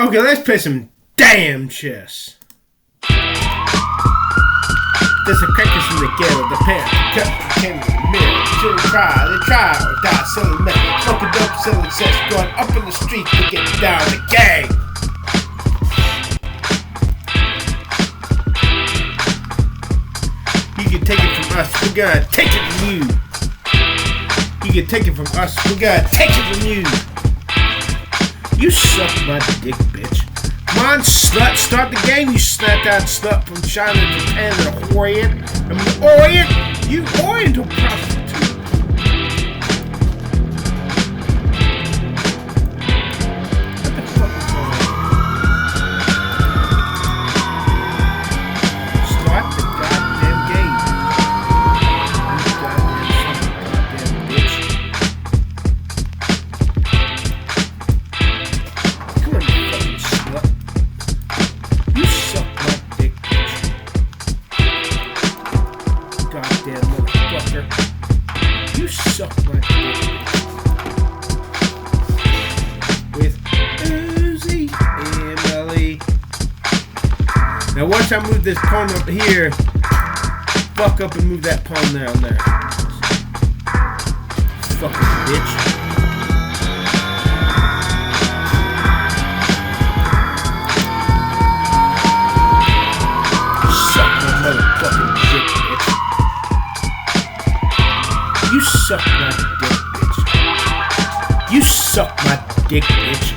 Okay, let's play some damn chess. There's a crackers in the ghetto, the parents, the cut, the camera, the mirror. Children they try or die selling meth, smoking dope, selling sex, going up in the street to get down the gang. You can take it from us, we're gonna take it from you. You can take it from us, we're gonna take it from you. You suck my dick, bitch. Come on, slut, start the game, you snapped-out slut from China, Japan, and the Orient. I mean, Orient? You Oriental prostitute. What the fuck is going on? Start the goddamn game. You goddamn bitch. Come on, you fucking slut. You suck my dick, bitch. Goddamn motherfucker. You suck my dick, bitch. With Uzi Emily. Now once I move this pawn up here, fuck up and move that pawn down there. Fucking bitch. You suck my dick, bitch. You suck my dick, bitch.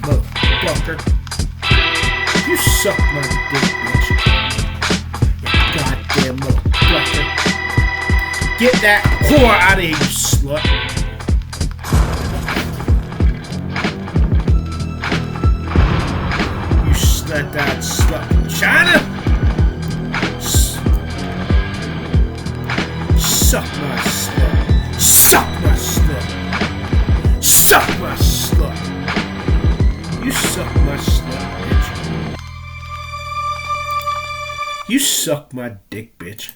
Motherfucker. You suck my dick, bitch. You goddamn motherfucker. Get that whore out of here, you slut. You slut out slut from China. Suck my slut. Suck my slut. Suck my slut. You suck my slut, bitch. You suck my dick, bitch.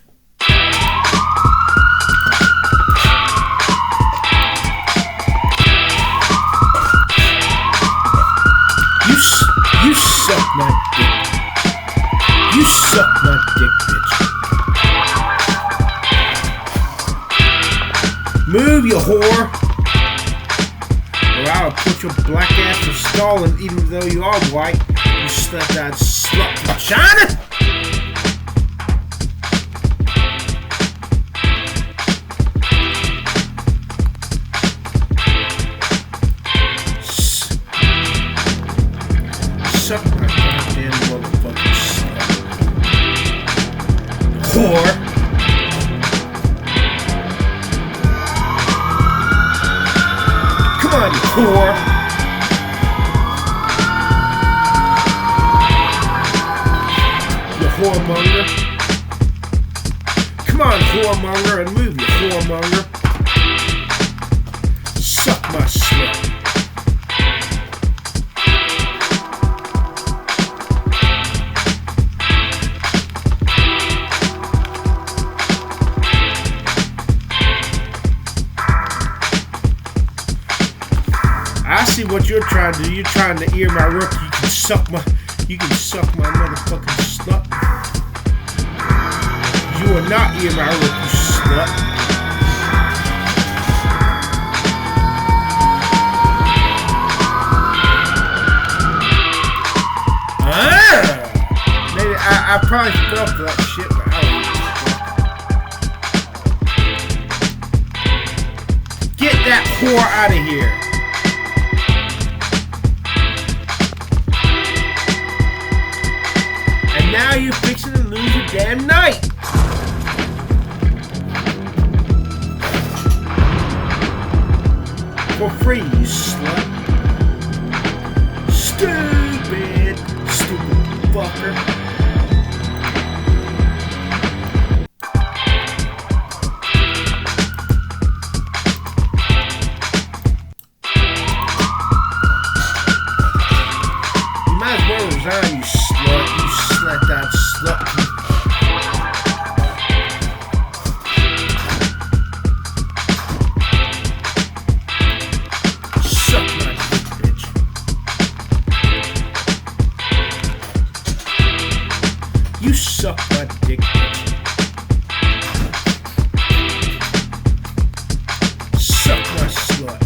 You suck my dick. You suck my dick, bitch. Move, you whore! Or I'll put your black ass to stalling even though you are white. You slept-eyed slut from China! Suck my goddamn motherfucking slut. Whore! Come on, you whore! You whoremonger! Come on, whoremonger, and move, you whoremonger! Suck my slut! I see what you're trying to do. You're trying to ear my rook. You can suck my motherfucking slut. You will not ear my rook, you slut. Maybe I probably fell for that shit, but I don't know. Get that whore out of here. Now you're fixing to lose your damn night. For free, you slut. Stupid fucker. You might as well resign, you slut. You slut-out slut. Suck my dick, bitch. suck my dick, bitch. Suck my slut.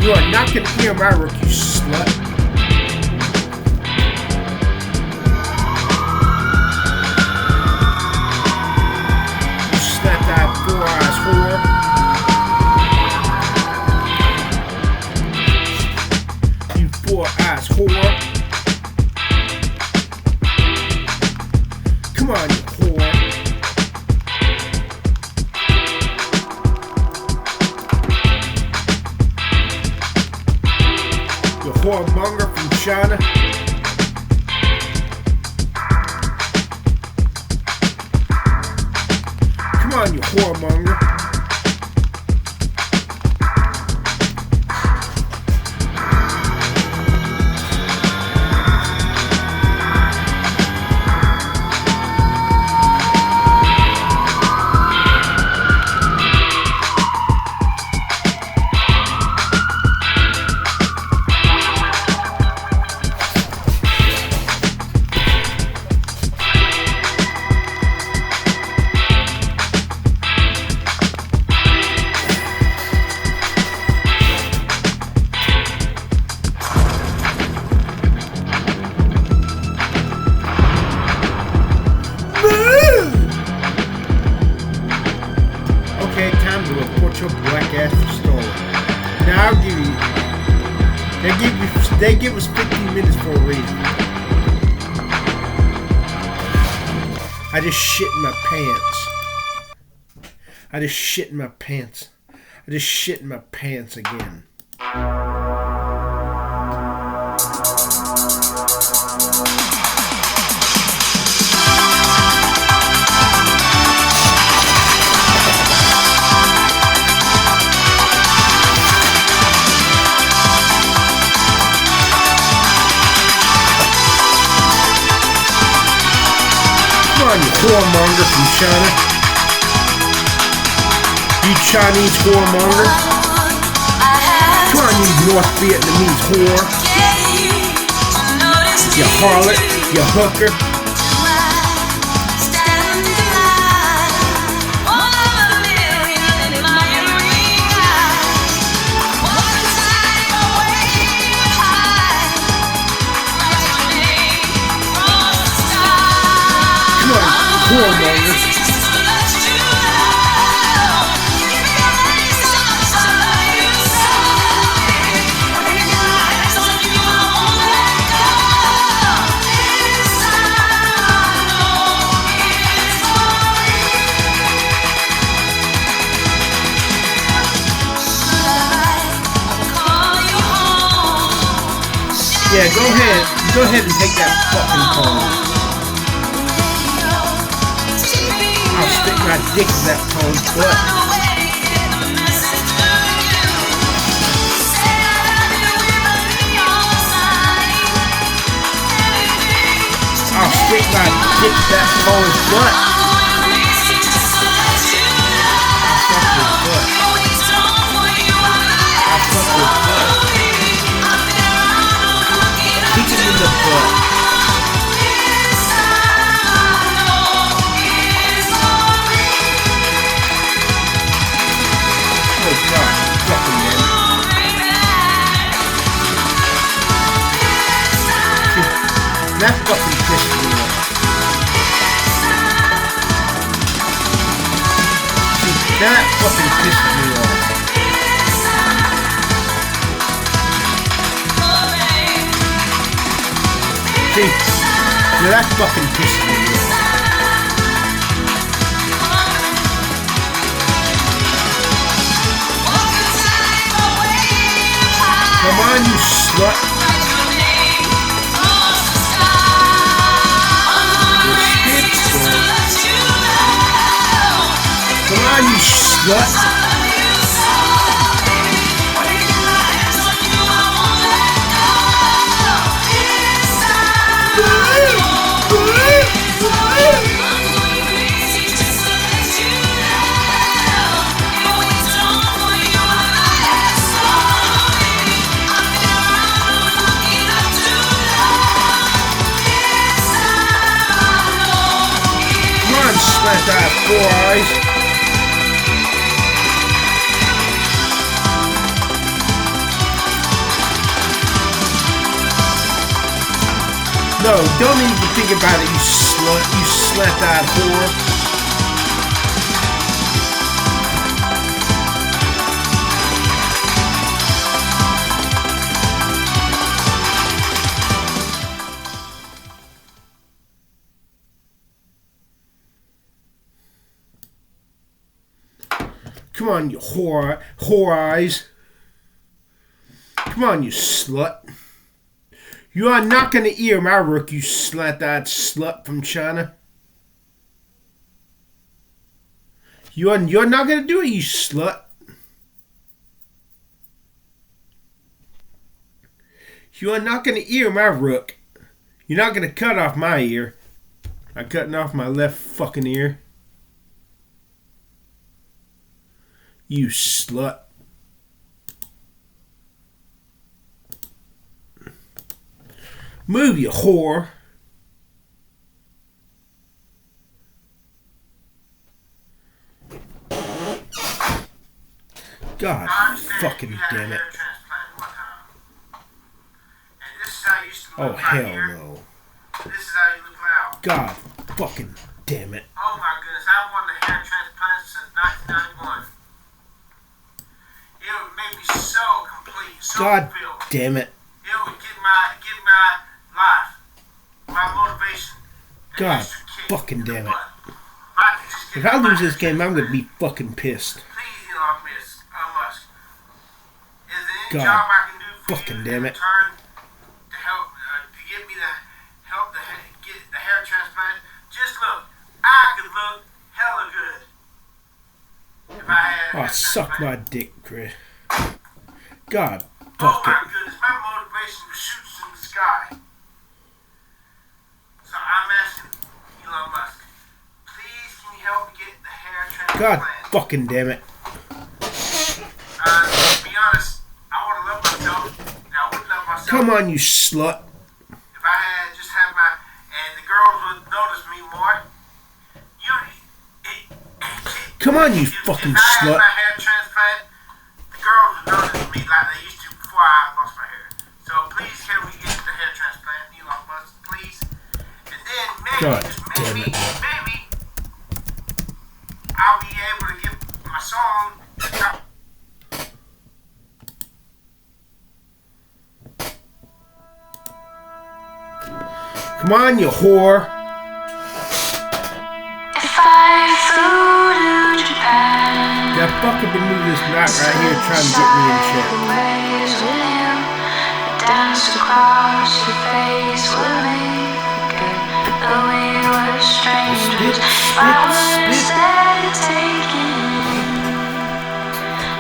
You are not gonna hear my work, you slut. You snap-eyed, four-eyes whore. You four-eyes whore. Come on, you whore. You whoremonger from China. Come on, you whoremonger. Okay, time to report your black ass for stolen. Now I'll give you. They give us 15 minutes for a reason. I just shit in my pants. I just shit in my pants. I just shit in my pants again. Come on, you whoremonger from China. You Chinese whoremonger. Come on, you North Vietnamese whore. You harlot, you hooker. Whoremonger. Yeah, go ahead and take that fucking phone. I'll stick my dick in that phone's butt. I'll stick my dick in that phone's butt. I'll fuck his butt. Kick him in the butt. That fucking pissed me off. That fucking pissed me off. See, that fucking pissed me off. Come on, you slut. Come on, you slut. that 4 eyes. No, don't even think about it, you slut, you slut-eyed whore. Come on, you whore eyes. Come on, you slut. You are not going to ear my rook, you slant-eyed slut from China. You're not going to do it, you slut. You are not going to ear my rook. You're not going to cut off my ear. I'm cutting off my left fucking ear. You slut. Move, you whore. God fucking damn it. Oh, hell no. This is how you look now. God fucking damn it. Oh my goodness, I wanted a hair transplant since 1991. It would make me so complete, so God fulfilled. damn it. It would give my life, my motivation. God fucking damn it. If I lose this game, I'm gonna be fucking pissed. Please, Elon Musk. Is there any God job I can do for fucking you damn in it. return to help, to get me the help to get the hair transplant? Just look, I could look hella good if I had a Oh, hair suck transplant. my dick, Chris. God Oh fuck my it. goodness, my motivation was shoots in the sky. So I'm asking Elon Musk, please can you help me get the hair God transplant? fucking damn it. To be honest, I want to love myself, and I wouldn't love myself Come on, you slut. if I had just had my, and the girls would notice me more. Come on, you If fucking I had slut. my hair transplant, the girls would notice me like they used to before I lost my hair. So please can we get the hair transplant, Elon Musk, please? And then maybe, God just damn maybe, it. maybe, I'll be able to get my song out. Come on, you whore. If I flew to Japan, That fucking been moving this knot right here trying to get me in shit. waves with him, dance across your face with me. Though we were strangers, I was there taking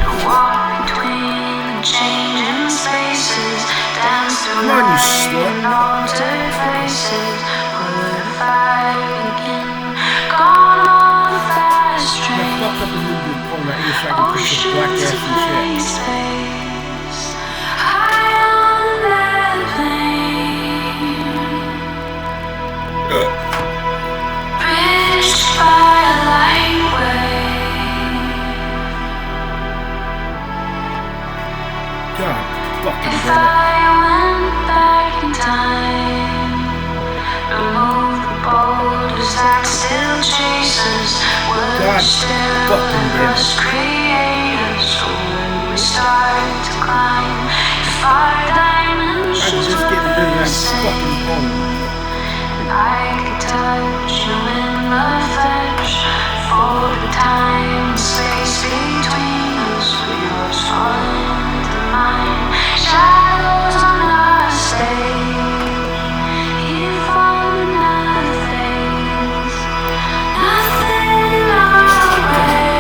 a walk between the changing spaces, dance through Come on, you light slut. and altered faces. Would if I begin, gone on a fast That train. fuck up and move this pole right here so I can put some black ass in shit. Space, high on that plane, bridged by a light wave. God fucking If damn it. I went back in time, remove the boulders that still chase us, would God still fucking damn it. us create us? Or would we start to climb if our I'm dimensions just getting rid of were the that fucking same? pole. And I could touch you in the flesh, for the time and space between us, with yours falling to mine. Shadows on our stage, you found another face, nothing in our way.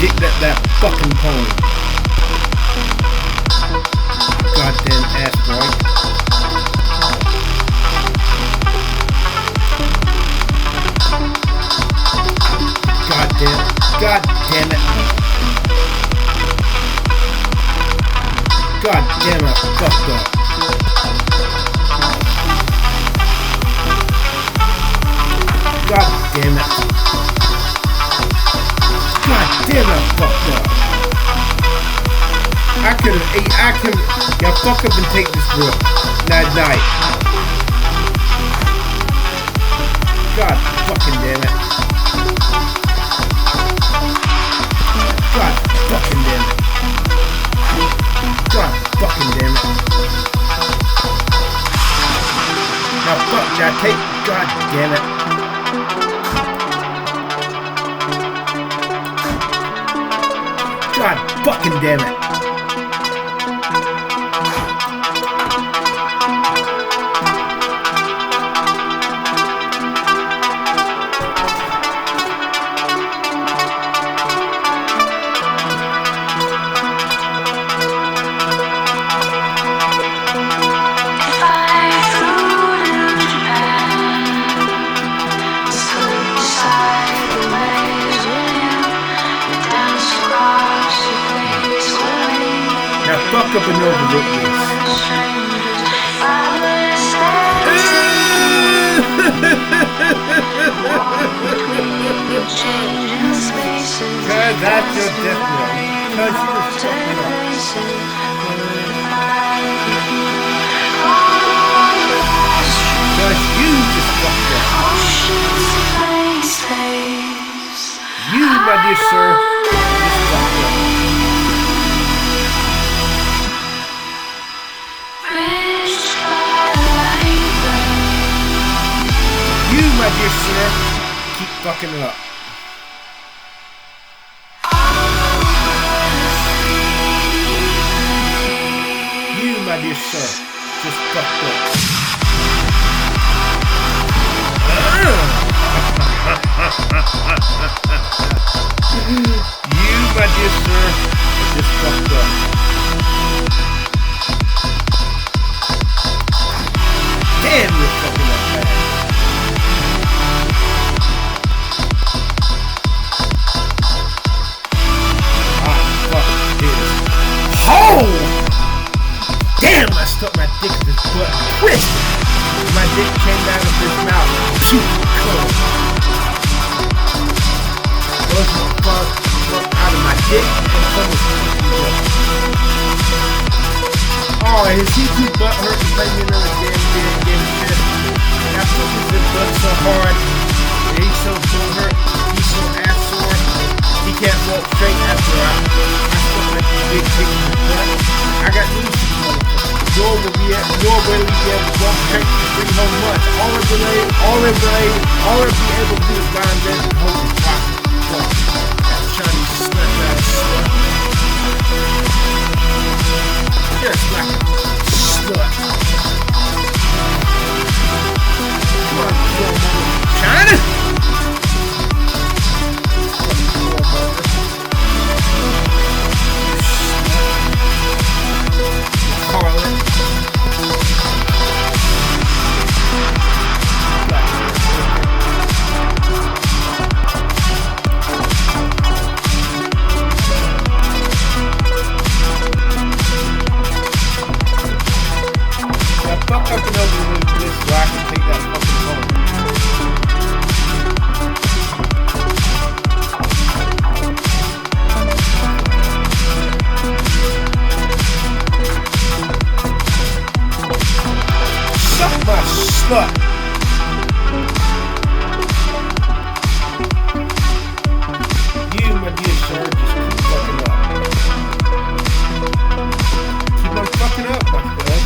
dick that fucking pony. Goddamn ass boy. God damn it. God damn it, fucked up. God damn it. God damn it, fucked up. I could y'all fuck up and take this brook. Night. God fucking damn it. God fucking damn it. God fucking damn it. Now fuck, now take, God damn it. God fucking damn it. Fuck up and overlook this. Cause that's your death row. Cause you was fucking up. Cause you just fucked up. You, my dear sir, just fucked up. My dear sir, keep fucking it up. You, my dear sir, just fucked up. You, my dear sir, just fucked up. Damn, you're fucking up bad. Oh! Damn, I stuck my dick in his butt. Twist! My dick came out of his mouth. Puke, cold. Those fuck out of my dick and some was oh, his he butt hurt and played me another damn shit. I fucking his butt so hard. And he's so hurt. He's so ass sore. He can't walk straight after I stuck my big dick in his butt. I got news for you motherfuckers. Your way to be able to walk straight and bring home lunch. All they'll be able to do is line there and hold his pocket. That Chinese slut out of slut. Just like a slut. Come on, China! Fuck up and over this so I can take that fucking phone. Suck my slut. You, my dear sir, just keep fucking up. Keep on fucking up, my friend.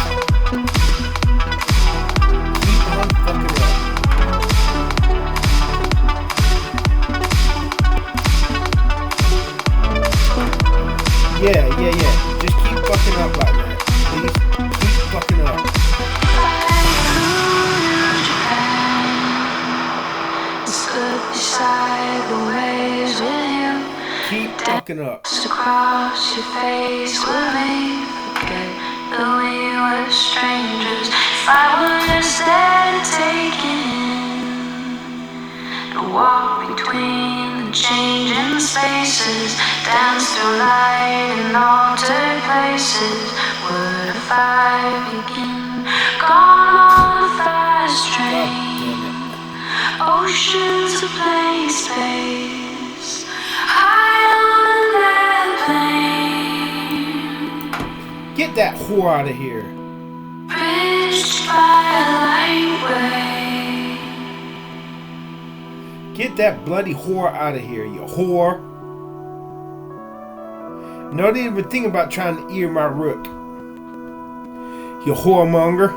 Yeah. Just keep fucking up like that. Please, keep fucking up. Keep fucking up. Across your face will make forget that we were strangers. If I was there to take in, to walk between the changing spaces, dance through light in altered places, would a fire begin? Gone on a fast train, oceans of blank space, high on an airplane. Get that whore out of here. Bridged by a light way. Get that bloody whore out of here, you whore. Don't even think about trying to ear my rook. You whoremonger.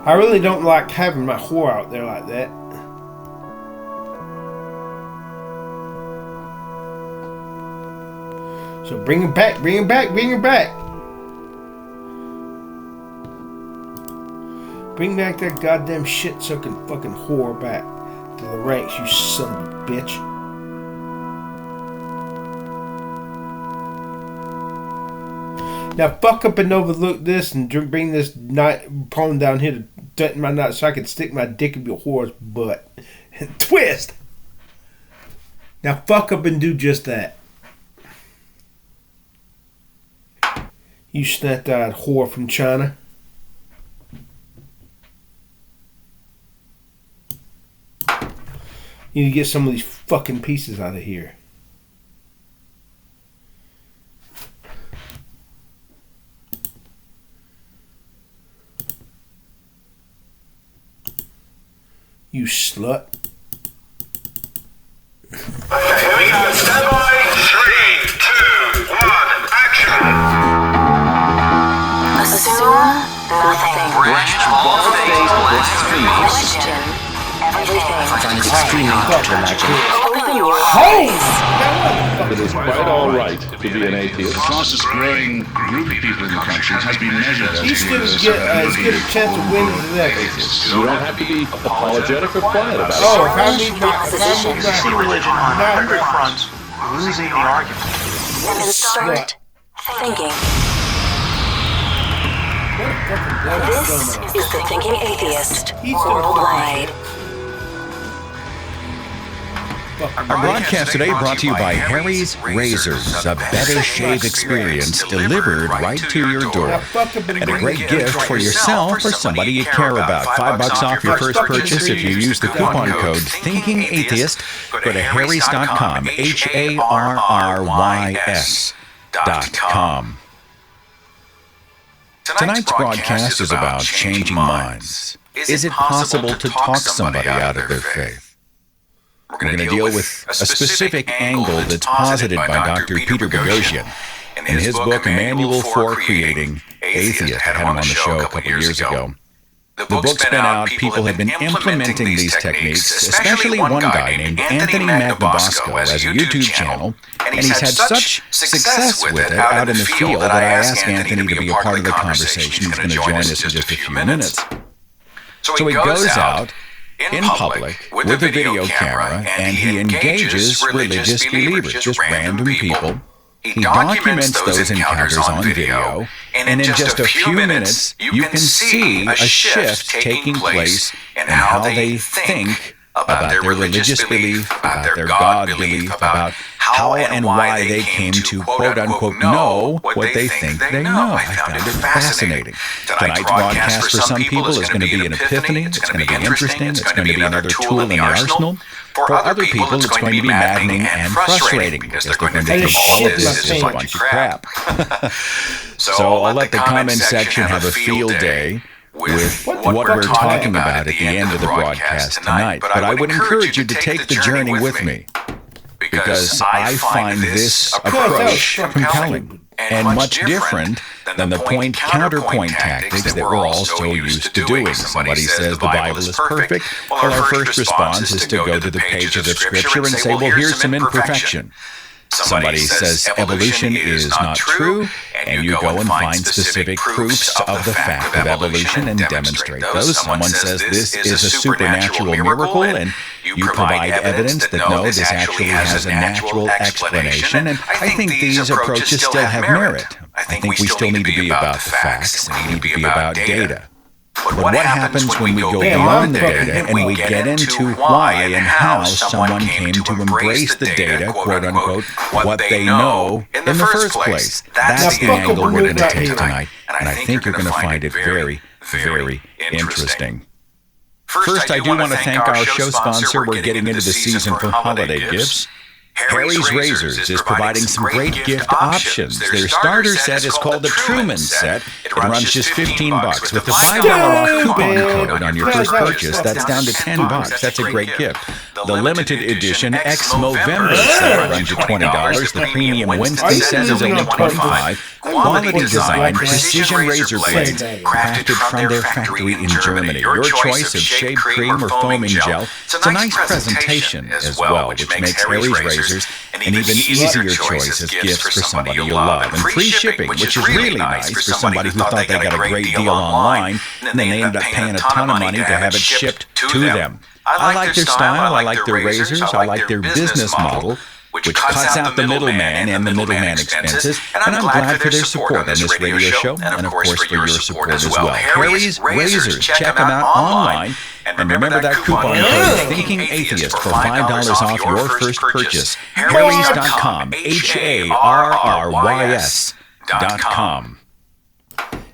I really don't like having my whore out there like that. So bring her back, bring her back, bring her back. Bring back that goddamn shit-sucking fucking whore back to the ranks, you son of a bitch. Now fuck up and overlook this and bring this pawn down here to tighten my knot so I can stick my dick in your whore's butt. And twist! Now fuck up and do just that. You snot-eyed whore from China. You need to get some of these fucking pieces out of here. You slut. Okay, here we go. Stand by. 3, 2, 1, action. Assume nothing. Branch all things blasphemy. Question everything. Find it extremely hard to imagine. Open your Holy! It is quite all right to be an atheist. The fastest growing group of people in the country has been measured as You still get as good a chance of winning as ever. You don't have to be apologetic or quiet about it. Oh, if I need my See religion on 100 fronts, losing the argument. and start thinking. This is the Thinking Atheist Worldwide. Our broadcast today brought to you by Harry's Razors, a better shave experience delivered right to your door. And a great gift for yourself or somebody you care about. $5 off your first purchase if you use the coupon code ThinkingAtheist. Go to harrys.com, HARRYS.com. Tonight's broadcast is about changing minds. Is it possible to talk somebody out of their faith? We're going to deal with a specific angle that's posited by Dr. Peter Boghossian in his book, A Manual for Creating Atheists. I had him on the show a couple years ago. The book's been out. People have been implementing these techniques, especially one guy named Anthony Magnabosco has a YouTube channel, and he's had such success with it out in the field that I asked Anthony to be a part of the conversation. He's going to join us in just a few minutes. So he goes out in public with a video camera, and he engages religious believers, just random people. He documents those encounters on video, and in just a few minutes, you can see a shift taking place in how they think about their religious belief, about their God belief, about how and why they came to quote-unquote know what they think they know. I found it fascinating. Tonight's broadcast for some people is going to be an epiphany. It's going to be interesting. It's going to be another tool in the arsenal. For other people, it's going to be maddening and frustrating because they're going to think all of this is a bunch of crap. So I'll let the comment section have a field day with what we're talking about at the end of the broadcast tonight. But I would encourage you to take the journey with me, because I find this approach compelling and much different than the point-counterpoint tactics that we're all so used to doing. Somebody says the Bible is perfect. Well, our first response is to go to the page of the Scripture and say, well, here's some imperfection. Somebody says evolution is not true, and you go and find specific proofs of the fact of evolution and demonstrate those. Someone says this is a supernatural miracle, and you provide evidence that no, this actually has a natural explanation. And I think these approaches still have merit. I think we still need to be about the facts, and we need to be about data. But what happens when we go beyond the data and we get into why and how someone came to embrace the data, quote unquote, what they know in the first place? That's the angle we're going to take tonight, and I think you're going to find it very, very interesting. First, I do want to thank our show sponsor. We're getting into the season for holiday gifts. Harry's Razors is providing some great gift options. Their starter set is called the Truman Set. It runs just $15 with the $5 off coupon code on your first purchase. That's down to $10. That's a great gift. The limited edition Ex-Movember set runs you $20. The premium Winston set is only $25. Quality design, precision razor blades crafted from their factory in Germany. Your choice of shave cream or foaming gel. It's a nice presentation as well, which makes Harry's Razors an even easier choice as gifts for somebody you love. And free shipping, which is really nice for somebody who thought they got a great deal online, and then they end up paying a ton of money to have it shipped to them. I like their style, I like their razors, I like their business model, which cuts out the middleman and the middleman expenses, and I'm glad for their support on this radio show, and of course for your support as well. Harry's Razors, check them out online, and remember that coupon code Thinking Atheist for $5 off your first purchase. Harrys.com, HARRYS.com.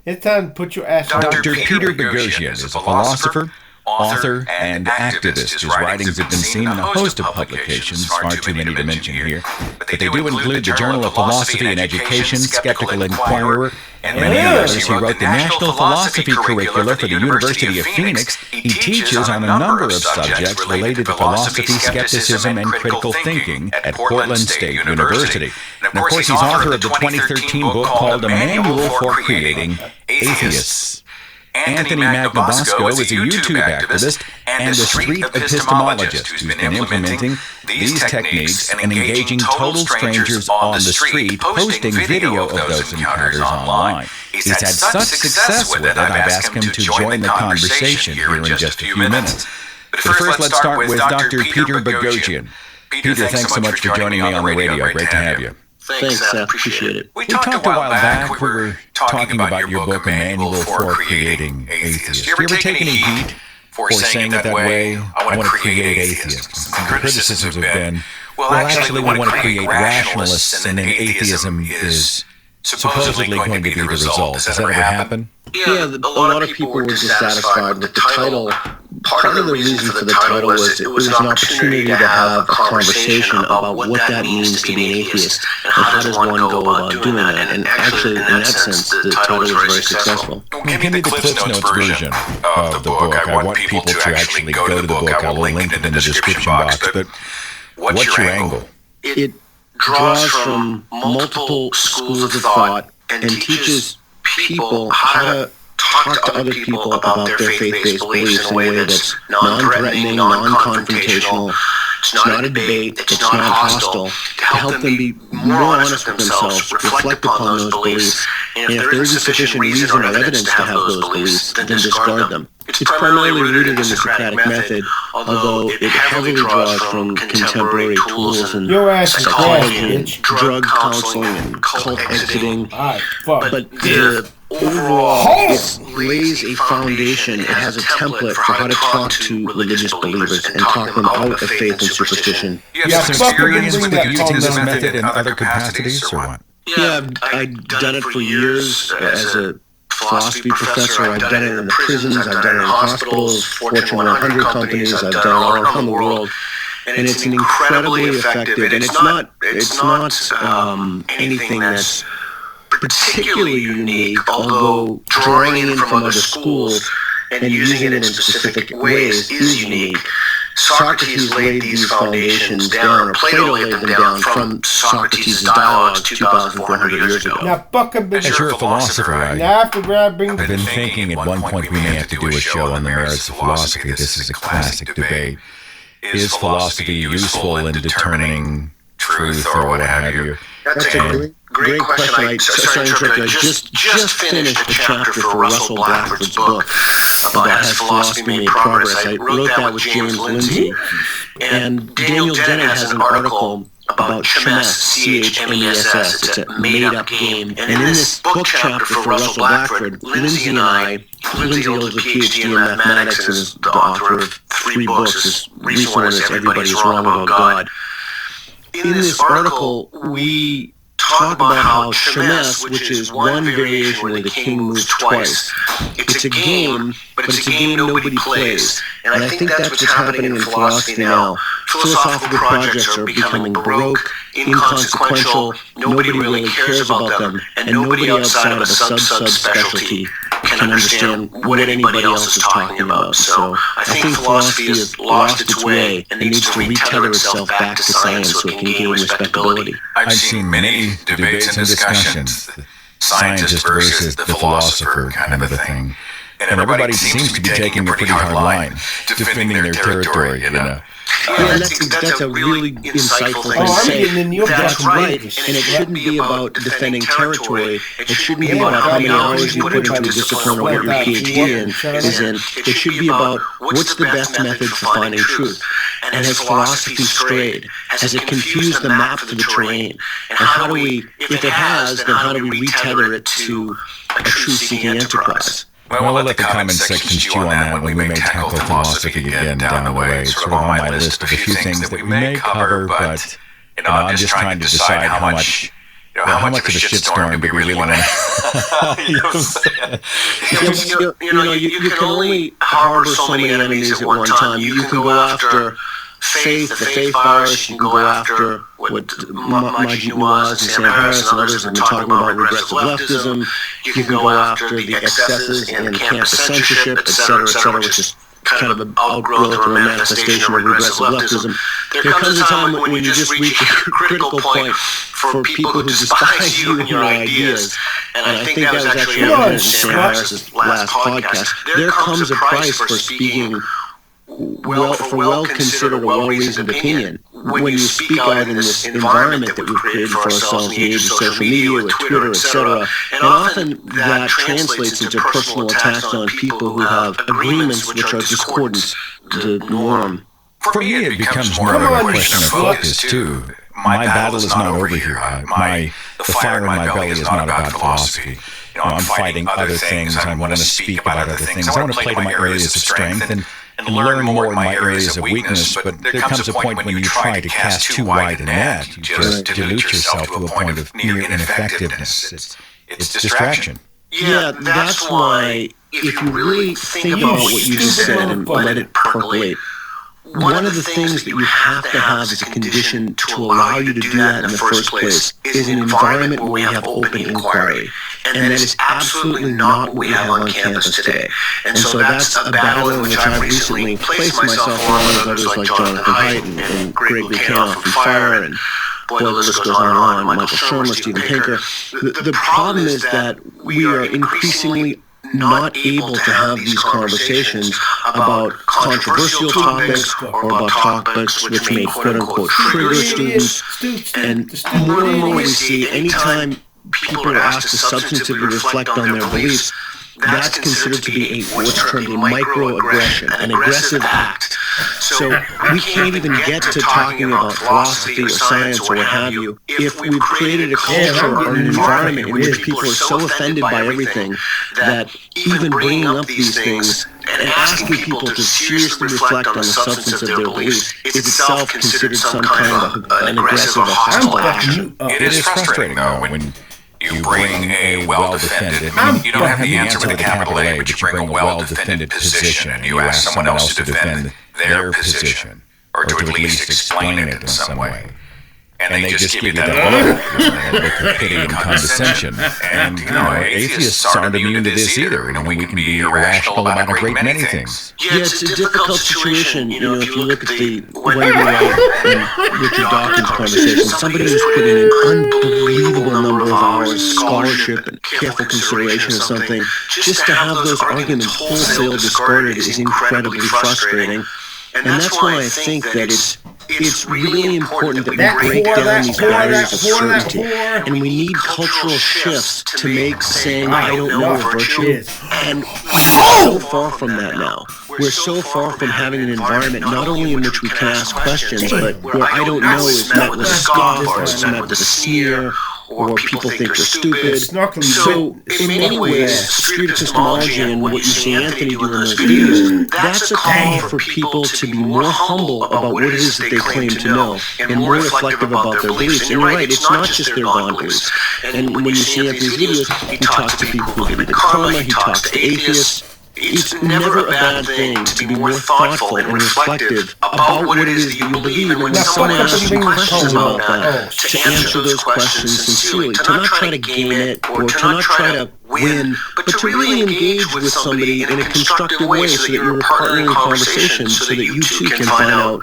It's time to put your ass on. Dr. Peter Boghossian is a philosopher, author, and activist. His writings have been seen in a host of publications, far too many to mention here, but they do include the Journal of Philosophy and Education, Skeptical Inquirer, and many others. He wrote the National Philosophy Curricula for the University of Phoenix. He teaches on a number of subjects related to philosophy, skepticism, and critical thinking at Portland State University. And of course, he's author of the 2013 book called A Manual for Creating Atheists. Anthony Magnabosco is a YouTube activist and a street epistemologist who's been implementing these techniques and engaging total strangers on the street, posting video of those encounters online. He's had such success with it, I've asked him to join the conversation here in just a few minutes. But first, let's start with Dr. Peter Boghossian. Peter, thanks so much for joining me on the radio. Great to have you. Thanks, Seth. Appreciate it. We talked a while back. We were talking about your book, A Manual for Creating Atheists. Do you ever take any heat for saying it that way? I want to create atheists. Some criticisms have been, well, actually, we want to create rationalists, and then atheism is supposedly going to be the result. Does that ever happen? Yeah, a lot of people were dissatisfied with the title. Part of the reason for the title was it was an opportunity to have a conversation about what that means to be an atheist and how does one go about doing that. And actually, in that sense, the title was very successful. Give me the Cliff Notes version of the book. I want people to actually go to the book. I will link it in the description box. But what's your angle? It draws from multiple schools of thought and teaches people how to talk to other people about their faith-based beliefs in a way that's non-threatening, non-confrontational. It's not a debate, it's not hostile, to help them be more honest with themselves, reflect upon those beliefs, and if there isn't sufficient reason or evidence to have those beliefs, then discard them. It's primarily rooted in the Socratic method, although it heavily draws from contemporary tools and psychology and drug counseling and cult exiting. But the overall, it lays a foundation. It has a template for how to talk to religious believers and talk them out of faith and superstition. You have some experience with using this method in other capacities, or what? Yeah, I've done it for years as a philosophy professor. I've done it in the prisons, I've done it in hospitals, Fortune 100 companies, I've done it all around the world. And it's an incredibly effective, and it's not anything that's particularly unique, although drawing in from other schools and using it in specific ways is unique. Socrates laid these foundations down, or Plato laid them down from Socrates' dialogues 2,400 years ago. Now, Buck, as you're a philosopher, I've been thinking at one point we may have to do a show on the merits of philosophy. This is a classic debate. Is philosophy useful in determining truth or what have you. That's a great question. Sorry to interrupt you. I just finished a chapter for Russell Blackford's book about Has Philosophy Made Progress. I wrote that with James Lindsay. And Daniel Dennett has an article about Chmess, C-H-M-E-S-S. It's a made-up game. And in this book chapter for Russell Blackford, Lindsay and I, Lindsay holds a PhD in mathematics and is the author of 3 books. His recent one is Everybody's Wrong About God. In this article, we talk about how Chmess, which is one variation where the king moves twice, it's a game, but it's a game nobody plays. And I think that's what's happening in philosophy now. Philosophical projects are becoming baroque, inconsequential, nobody really cares about them, and nobody outside of a sub-specialty can understand what anybody else is talking about. So I think philosophy has lost its way and needs to retether itself back to science so it can gain respectability. I've seen many debates and discussions, the scientist versus the philosopher kind of a thing. And everybody seems to be taking a pretty hard line, defending their territory, you know. Yeah, that's a really insightful thing to say. That's right, and it shouldn't be about defending territory. It shouldn't be about how many hours you put into a discipline or what your PhD is in. It should be about what's the best method for finding truth. And has philosophy strayed? Has it confused the map to the terrain? And how do we, if it has, then how do we retether it to a truth-seeking enterprise? Well, we'll let the comment section chew on that when we may tackle philosophy again down the way. It's sort of on my list of a few things that we may cover, but I'm just trying to decide how much of a shitstorm do we really want to. You can only harbor so many enemies at one time. You can go after faith, the faith virus. You can go after what Majid Nawaz and Sam Harris and others have been talking about, regressive leftism. You can go after the excesses in campus censorship, etc., which is kind of an outgrowth or a manifestation of regressive leftism. There comes a time when you just reach a critical point for people who despise you and your ideas. And I think that was actually in Sam Harris's last podcast. There comes a price for speaking well-considered or well-reasoned opinion. When you speak out in this environment that we've created for ourselves in the age of social media, with Twitter, etc., and often that translates into personal attacks on people who have agreements which are discordant to the norm. For me, it becomes more of a question of focus, too. My battle is not over here. The fire in my belly is not about philosophy. I'm fighting other things. I want to speak about other things. I want to play to my areas of strength and learn more in my areas of weakness, but there comes a point when you try to cast too wide a net. You just dilute yourself to a point of near ineffectiveness. It's distraction. Yeah, that's why if you really think about what you just said and let it percolate, one of the things that you have to have as a condition to allow you to do that in the first place is an environment where we have open inquiry. And that is absolutely not what we have on campus today. And so that's a battle in which I've recently placed myself along with others like Jonathan Haidt and Greg Lukianoff from FIRE, and boy, the list goes on, Michael Shermer, Steven Pinker. The problem is that we are increasingly not able to have these conversations about controversial topics or about topics which may quote-unquote trigger students. And more and more we see anytime people are asked to substantively reflect on their beliefs, that's considered to be what's termed a microaggression, an aggressive act. So we can't even get to talking about philosophy or science or what have you if we've created a culture or an environment in which people are so offended by everything that even bringing up these things and asking people to seriously reflect on the substance of their beliefs is itself considered some kind of an aggressive or hostile action. It is frustrating, though, when you bring a well-defended, you don't have the answer with a capital A, but you bring a well-defended position and you ask someone else to defend their position, or to at least explain it in some way. And they just give you that look of pity and condescension. And, atheists aren't immune to this either. We can be irrational about a great many things. Yeah, it's a difficult situation. If you look at the Wendy Wright and Richard Dawkins conversation, somebody who's put in an unbelievable number of hours of scholarship and careful consideration of something, just to have those arguments wholesale discarded is incredibly frustrating. And that's why I think that it's really important that we That break whore, down that these whore, barriers that of whore, that certainty. whore. And we need cultural shifts to make saying I don't know a virtue. Yes. And we're so far from that now. We're so far from having an environment not only in which we can ask questions, but where I don't know is met with a scoff or is met with a sneer, or people think they're stupid. Snarkily. So, in many ways, street epistemology and what you see Anthony do in those videos, that's a call for people to be more humble about what it is that they claim to know, and more reflective about their beliefs. And you're right, it's not just their God beliefs. And when you see Anthony's videos, he talks to people who believe in karma, he talks to atheists. It's never a bad thing to be more thoughtful and reflective about what it is that you believe, and when someone asks you questions about that, to answer those questions sincerely, to not try to game it or to not try to win, but to really engage with somebody in a constructive way so that you're partnering in conversation so that you too can find out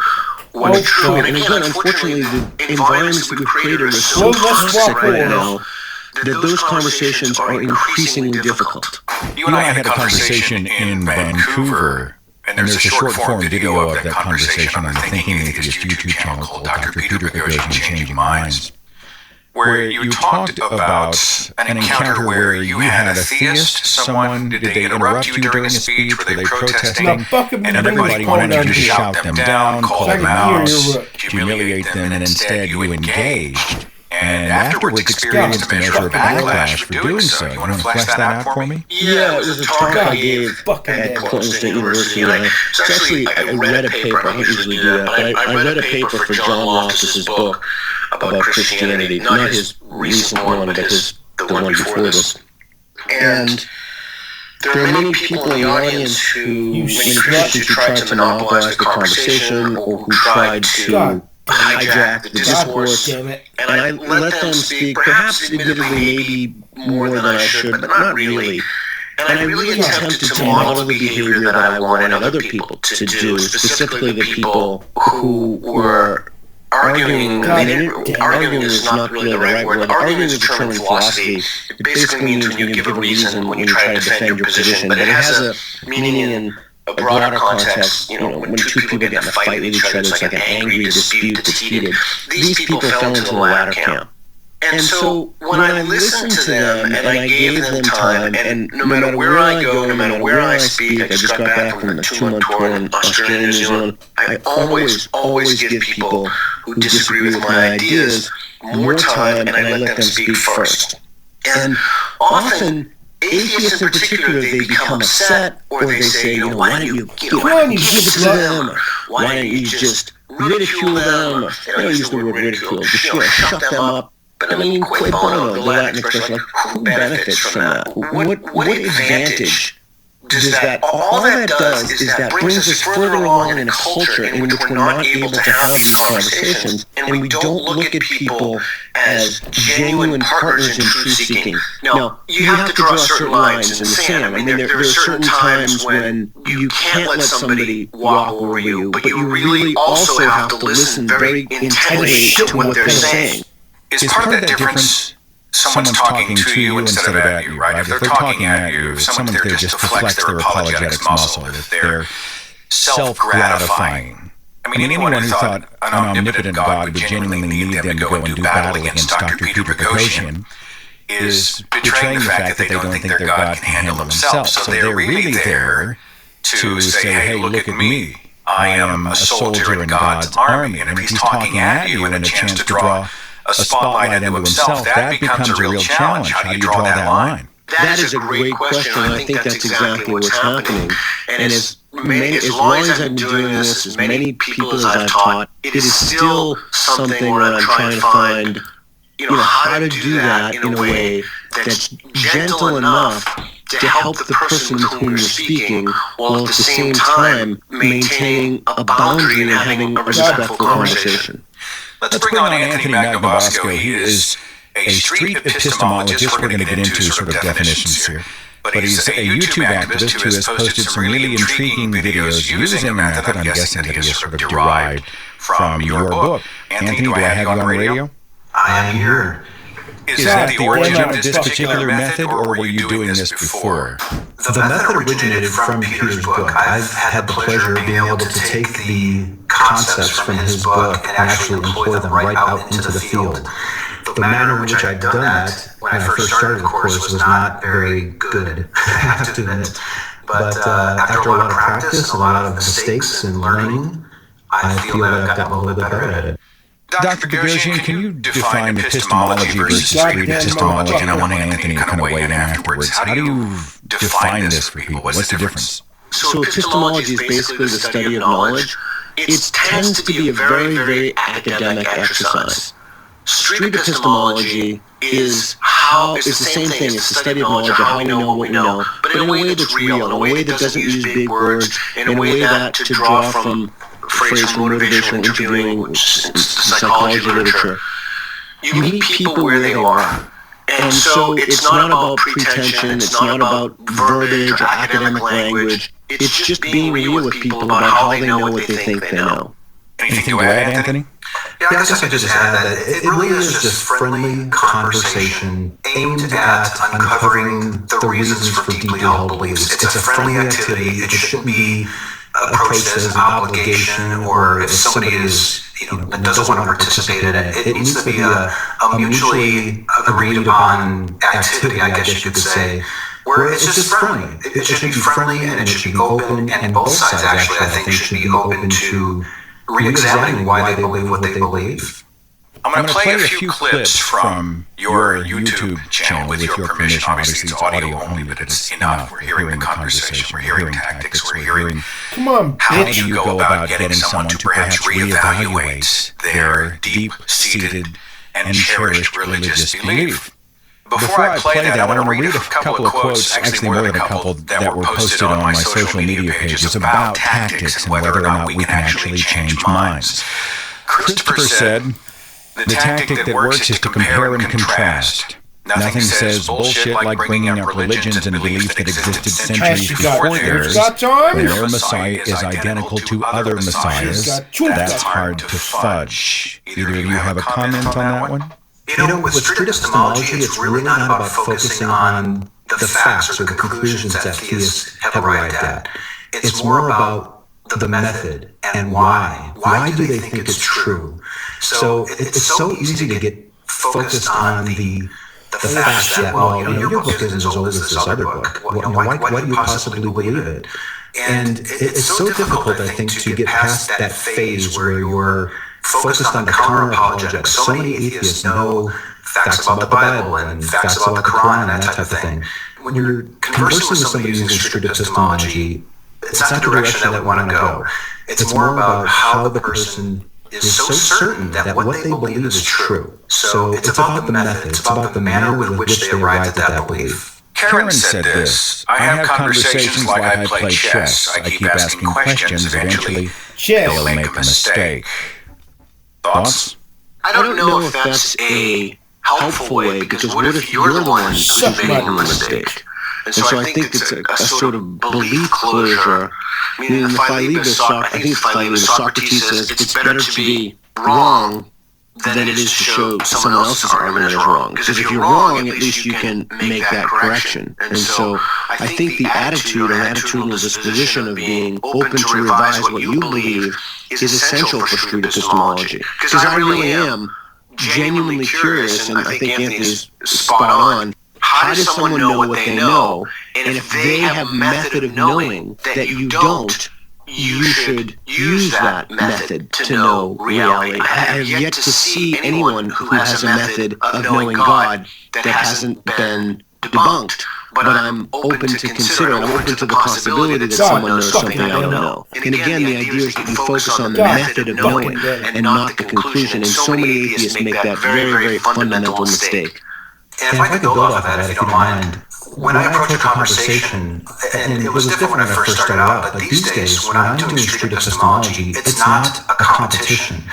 what is true. And again, unfortunately, the environments that we've created are so toxic right now that those conversations are increasingly difficult. You and I had a conversation in Vancouver, and there's a short-form video of that conversation on the Thinking Atheist YouTube channel called Dr. Peter Boghossian Changing Minds, where you talked about an encounter where you had a theist, someone, did they interrupt you during a speech, were they protesting, and everybody wanted you to shout them down, call them out, humiliate them, and instead you engaged. And afterwards experienced a measure of backlash for doing so. You want to flesh that out for me? Yeah, it was a talk I gave at Portland State University. It's actually, I read a paper, I don't usually do that, but I read a paper for John Loftus's book about Christianity, not his recent one, but the one before this. And there are many people in the audience many Christians who tried to monopolize the conversation or who tried to hijack the discourse, and I let them speak, perhaps admittedly maybe more than I should, but not really. And I really attempted to model the behavior that I wanted other people to do, specifically the people who were arguing. Arguing is not really the right word. Arguing is a term in philosophy. It basically means when you give a reason when you try to defend your position, but it has a meaning in a broader context, when two people get in a fight with each other, it's like an angry dispute that's heated. These people fell into the latter camp. And so when I listened to them and I gave them time, and no matter where I go, no matter where I speak, I just got back from a 2-month tour in Australia and New Zealand, I always give people who disagree with my ideas more time, and I let them speak first. And often, atheists in particular, they become upset, or they say, why don't you give it to them? Or why don't you just ridicule them? Or they don't use the word ridicule, just shut them up. But I mean, quid bono, the Latin expression, who benefits from that? What advantage does that? All that does is that brings us further along in a culture in which we're not able to have these conversations, and we don't look at people as genuine partners in truth-seeking. Now, you have to draw certain lines in the sand. I mean, there are certain times when you can't let somebody walk over you, but you really also have to listen very intently to what they're saying. Is part of that difference someone's talking to you instead of at you, right? If they're talking at you, if someone's there just to flex their apologetics muscle, if they're self-gratifying. I mean, anyone who thought an omnipotent God would genuinely need them to go and do battle against Dr. Peter Boghossian is betraying the fact that they don't think their God can handle themselves. So they're really there to say, hey, look at me. I am a soldier in God's army. And if he's talking at you and a chance to draw a spotlight into himself, that becomes a real challenge. How do you draw that line? That is a great question, and I think that's exactly what's happening. And as long as I've been doing this, as many people as I've taught, it is still something where I'm trying to find, how to do that in a way that's gentle enough to help the person with whom you're speaking, while at the same time maintaining a boundary and having a respectful conversation. Let's bring on Anthony Magnabosco. He is a street epistemologist. We're going to get into sort of definitions here. But he's a YouTube activist who has posted some really intriguing videos using a method I'm guessing that is sort of derived from your book. Anthony, do I have you on radio? I am here. Is that the origin of this particular method, or were you doing this before? The method originated from Peter's book. I've had the pleasure of being able to take the concepts from his book and actually employ them right out into the field. The manner in which I'd done that when I first started the course was not very good, I have to admit. But after a lot of practice, a lot of mistakes and learning, I feel that I've gotten a little bit better at it. Dr. Gagosian, can you define epistemology versus street epistemology? And I want Anthony to kind of weigh in afterwards. How do you define this for people? What's the difference? So epistemology is basically the study of knowledge. It tends to be a very, very academic exercise. Street epistemology is the same thing. It's the study of knowledge, of how we know what we know, but in a way that's real, in a way that doesn't use big words, in a way that, to draw from a phrase from motivational interviewing, psychology literature, you meet people where they are. And so it's not about pretension, it's not about verbiage or academic language, it's just being real with people about how they know what they think they know. Anything to add, Anthony? Yeah, I guess I could just add that it really is just friendly conversation aimed at uncovering the reasons for deeply held beliefs. It's a friendly activity. It shouldn't be approached as an obligation, or if somebody doesn't want to participate in it, it needs to be a mutually agreed upon activity, I guess you could say, where it's just friendly. It should be friendly and it should be open, and both sides actually, I think, should be open to re-examining why they believe what they believe. I'm going to play a few clips from your YouTube channel with your permission. Obviously, it's audio only, but it's enough. We're hearing the conversation, we're hearing tactics, we're hearing how do you go about getting someone to perhaps reevaluate their deep-seated and cherished religious belief. Before I play that, I want to read a couple of quotes, actually more than a couple, that were posted on my social media pages about tactics and whether or not we can actually change minds. Christopher said, "The tactic that works is to compare and contrast. Nothing says bullshit like bringing up religions and beliefs that existed centuries before theirs. Their Messiah is identical to other messiahs. That's hard to fudge." Either of you have a comment on that one? With street epistemology, it's really not about focusing on the facts or the conclusions that theists have arrived at. It's more about the method and why. Why do they think it's true? So it's so easy to get focused on the facts that, your book isn't as old as this other book. Why do you possibly believe it? And it's so difficult, I think, to get past that phase where you're focused on the counter-apologetics. So many atheists know facts about the Bible and facts about the Quran and that type of thing. When you're conversing with somebody using street epistemology, it's not the direction that we want to go. It's more about how the person is so certain that what they believe is true. So it's about the method. It's about the manner with which they arrived at that belief. Karen said this: "I have conversations like I play chess. I keep asking questions. Eventually, they'll make a mistake." Thoughts? I don't know if that's a helpful way, because what if you're the one who's making a mistake? And so I think it's a sort of belief closure. I mean, in Socrates says it's better to be wrong than it is to show someone else's argument is wrong. Because if you're wrong, at least you can make that correction. And so I think the attitude and attitudinal disposition of being open to revise what you believe is essential for street epistemology. Because I really am genuinely curious, and I think Anthony's spot on. How does someone know what they know? And if they have a method of knowing that you don't, you should use that method to know reality. I have yet to see anyone who has a method of knowing God that hasn't been debunked. But I'm open to consider, I'm open to the possibility that someone knows something I don't know. And again, the idea is that you focus on the method of knowing and not the conclusion. And so many atheists make that very, very fundamental mistake. And if I could build off of that, if you don't mind, when I approach a conversation, and it was different when I first started out, but these days, when I'm doing street epistemology, it's not a competition.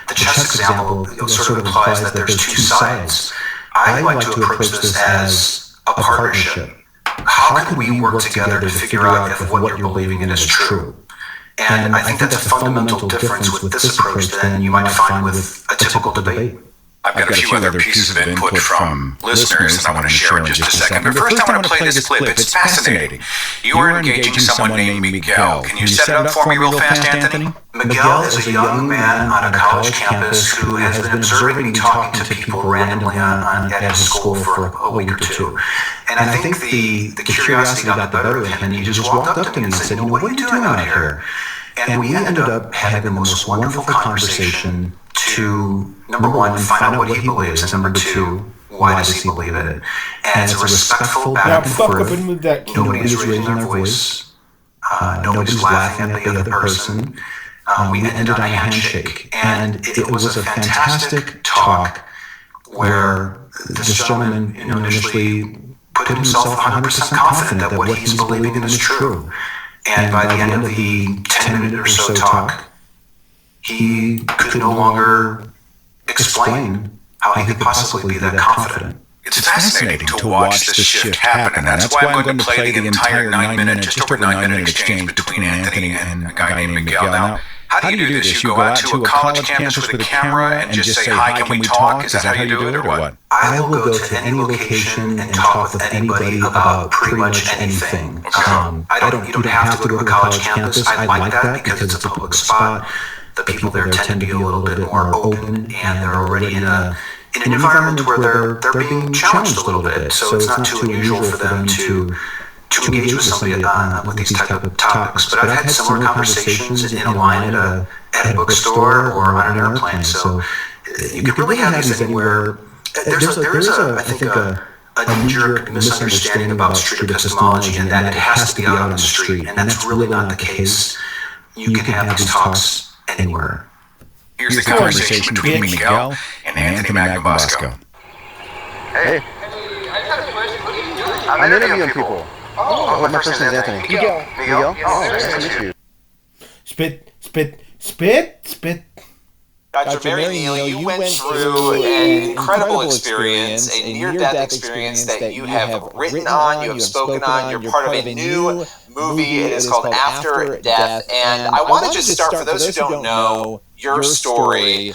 The chess example sort of implies that there's two sides. I like to approach this as a partnership. How can we work together to figure out if what you're believing in is true? And I think that's a fundamental difference with this approach than you might find with a typical debate. I've got a few other pieces of input from listeners that I want to share in just a second. But first, I want to play this clip. It's fascinating. You are engaging someone named Miguel. Can you set it up for me real fast, Anthony? Miguel is a young man on a college campus who has been observing me talking to people randomly at his school for a week or two. And I think the curiosity got the better of him, and he just walked up to me and said, what are you doing out here? And we ended up having the most wonderful conversation to, number one, find out what he believes, and number two, why does he believe it? And it's a respectful back and forth. Nobody is raising their voice. Nobody's laughing at the other person. We ended on a handshake. And it was a fantastic talk where this gentleman initially put himself 100% confident that what he's believing is true. And by the end of the 10-minute or so talk, he could no longer explain how he could possibly be that confident. It's fascinating to watch this shift happen, and that's why I'm going to play the entire 9-minute, just over 9-minute exchange between Anthony and a guy named Miguel. Now, how do you do this? You go out to a college campus with a camera and just say, hi, can we talk? Is that how you do it, or what? I will go to any location and talk with anybody about pretty much anything. You don't have to go to a college campus. I like that because it's a public spot. The people there tend to be a little bit more open, and they're already in an environment where they're being challenged a little bit. So it's not too unusual for them to engage with somebody with these type of topics. But I've had similar conversations in a line at a bookstore or on an airplane. So you can really have these anywhere. There's I think a knee-jerk misunderstanding about street epistemology, and that it has to be out on the street, and that's really not the case. You can have these talks anywhere. Here's the conversation between Miguel and Anthony Magbosco. Hey. I'm interviewing people. Oh, my first name is Anthony. Miguel. Oh, nice to meet you. Spit. Dr. Mary Neal, you went through an incredible experience, a near-death experience that you have written on, you have spoken on. You're part of a new movie. It is called After Death. And I want to just start, for those who don't know your story,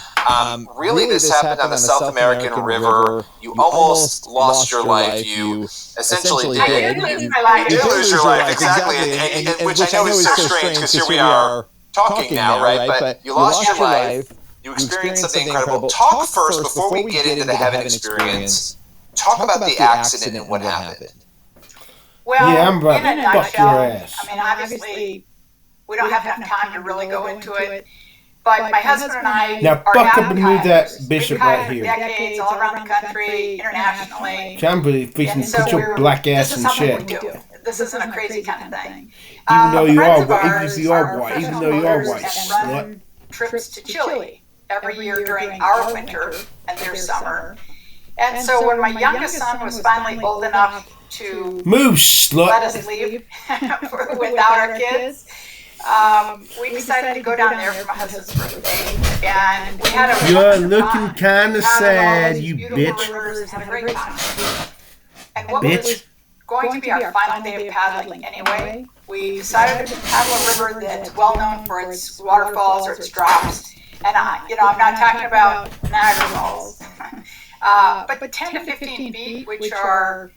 really this happened on the South American River. You almost lost your life. You essentially did. You did lose your life, exactly. And which I know is so strange because here we are talking now, right? But you lost your life. You experienced something incredible. Talk first, before we get into the heaven experience, talk about the accident and what happened. Well, yeah, I'm about to fuck your ass. I mean, obviously, we don't have enough time to really go into it. But my husband and I are fuck up and move that bishop right here. Decades all around the country, internationally. I'm really fixing to put your black ass in shit. This isn't a crazy kind of thing. Even though you are white, even if you are white, even though you are white, slut. Trips to Chile every year during our winter and their summer. And so when my youngest son was finally old enough to move, slut, let us leave without our kids, we decided to go down there for my husband's birthday. And we had a You're looking kind of sad, you bitch. Rivers, had a great time. And what was going to be our final day of paddling anyway, we decided to paddle a river that's well known for its waterfalls or its drops. And I'm not talking about Niagara Falls, but 10 to 15 feet, which are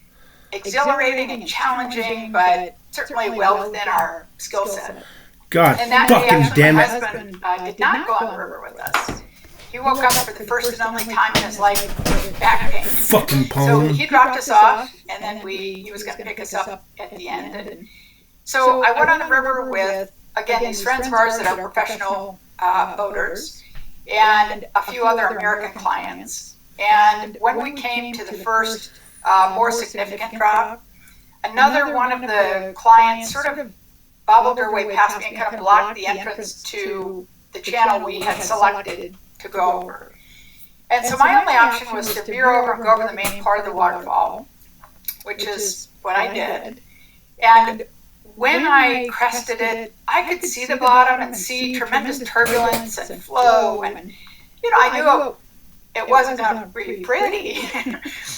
exhilarating and challenging, but certainly well within our skill set. God and that fucking damn my it! husband did not go on the river with us. He woke up for the first and only time in his life with back pain. Fucking pony. So he dropped us off, and then he was going to pick us up at the end. And so I went on the river with, again, these friends of ours that are professional boaters, and a few other American clients. And when we came to the first more significant drop, another one of the clients sort of bobbled her way past me and kind of blocked the entrance to the channel we had selected to go over. And so my only option was to veer over and go over the main part of the waterfall, which is what I did. And when I crested it, I could see the bottom and see tremendous turbulence and flow. And, I knew it wasn't going to be pretty.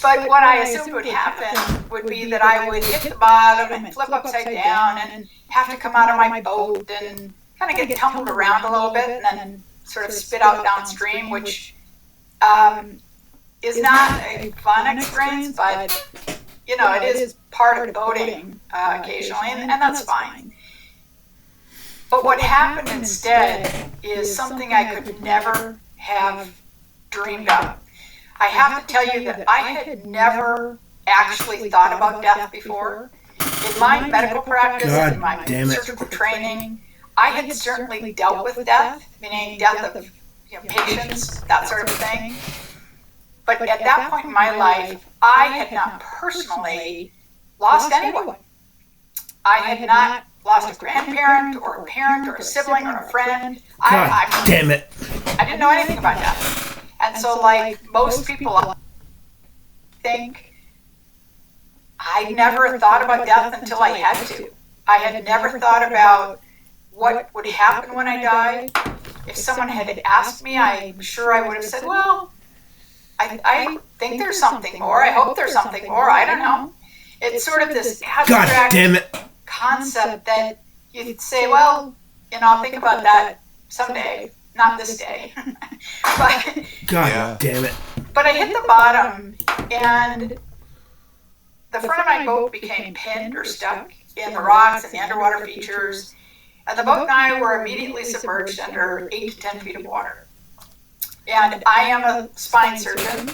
But what I assumed would happen would be that I would hit the bottom and flip upside down and have to come out of my boat and kind of get tumbled around a little bit and then sort of spit out downstream, which is not a fun experience, but it is part of boating occasionally, and that's fine. But what happened instead is something I could never have dreamed of. I have to tell you that I had never actually thought about death before. In my medical practice, in my surgical training, I had certainly dealt with death, meaning death of patients, that sort of thing. But at that point in my life, I had not personally lost anyone. I had not lost a grandparent or a parent or a sibling or a friend. God damn it. I didn't know anything about death. And so like most people, I think I never thought about death until I had to. I had never thought about what would happen when I died. If someone had asked me, I'm sure I would have said, well, I think there's something more. I hope there's something more. I don't know. It's sort of this abstract concept that you'd say, well, I'll think about that someday, not this day. But God damn it. But I hit the bottom, and the front of my boat became pinned or stuck in the rocks and the underwater features, and the boat and I were immediately submerged under 8 to 10 feet of water. And I am a spine surgeon,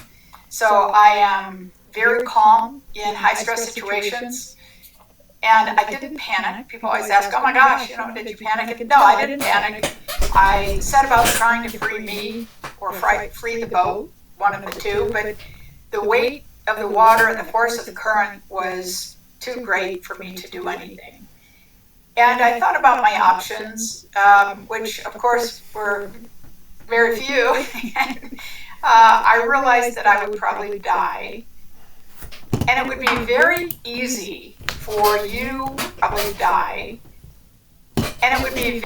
so I am very calm in high-stress situations. And I didn't panic. People always ask, oh my gosh, did you panic? No, I didn't panic. I set about trying to free me or free the boat, one of the two, but the weight of the water and the force of the current was too great for me to do anything. And I thought about my options, which of course were very few. And I realized that I would probably die. And it would be very easy for you to probably die. And it would be,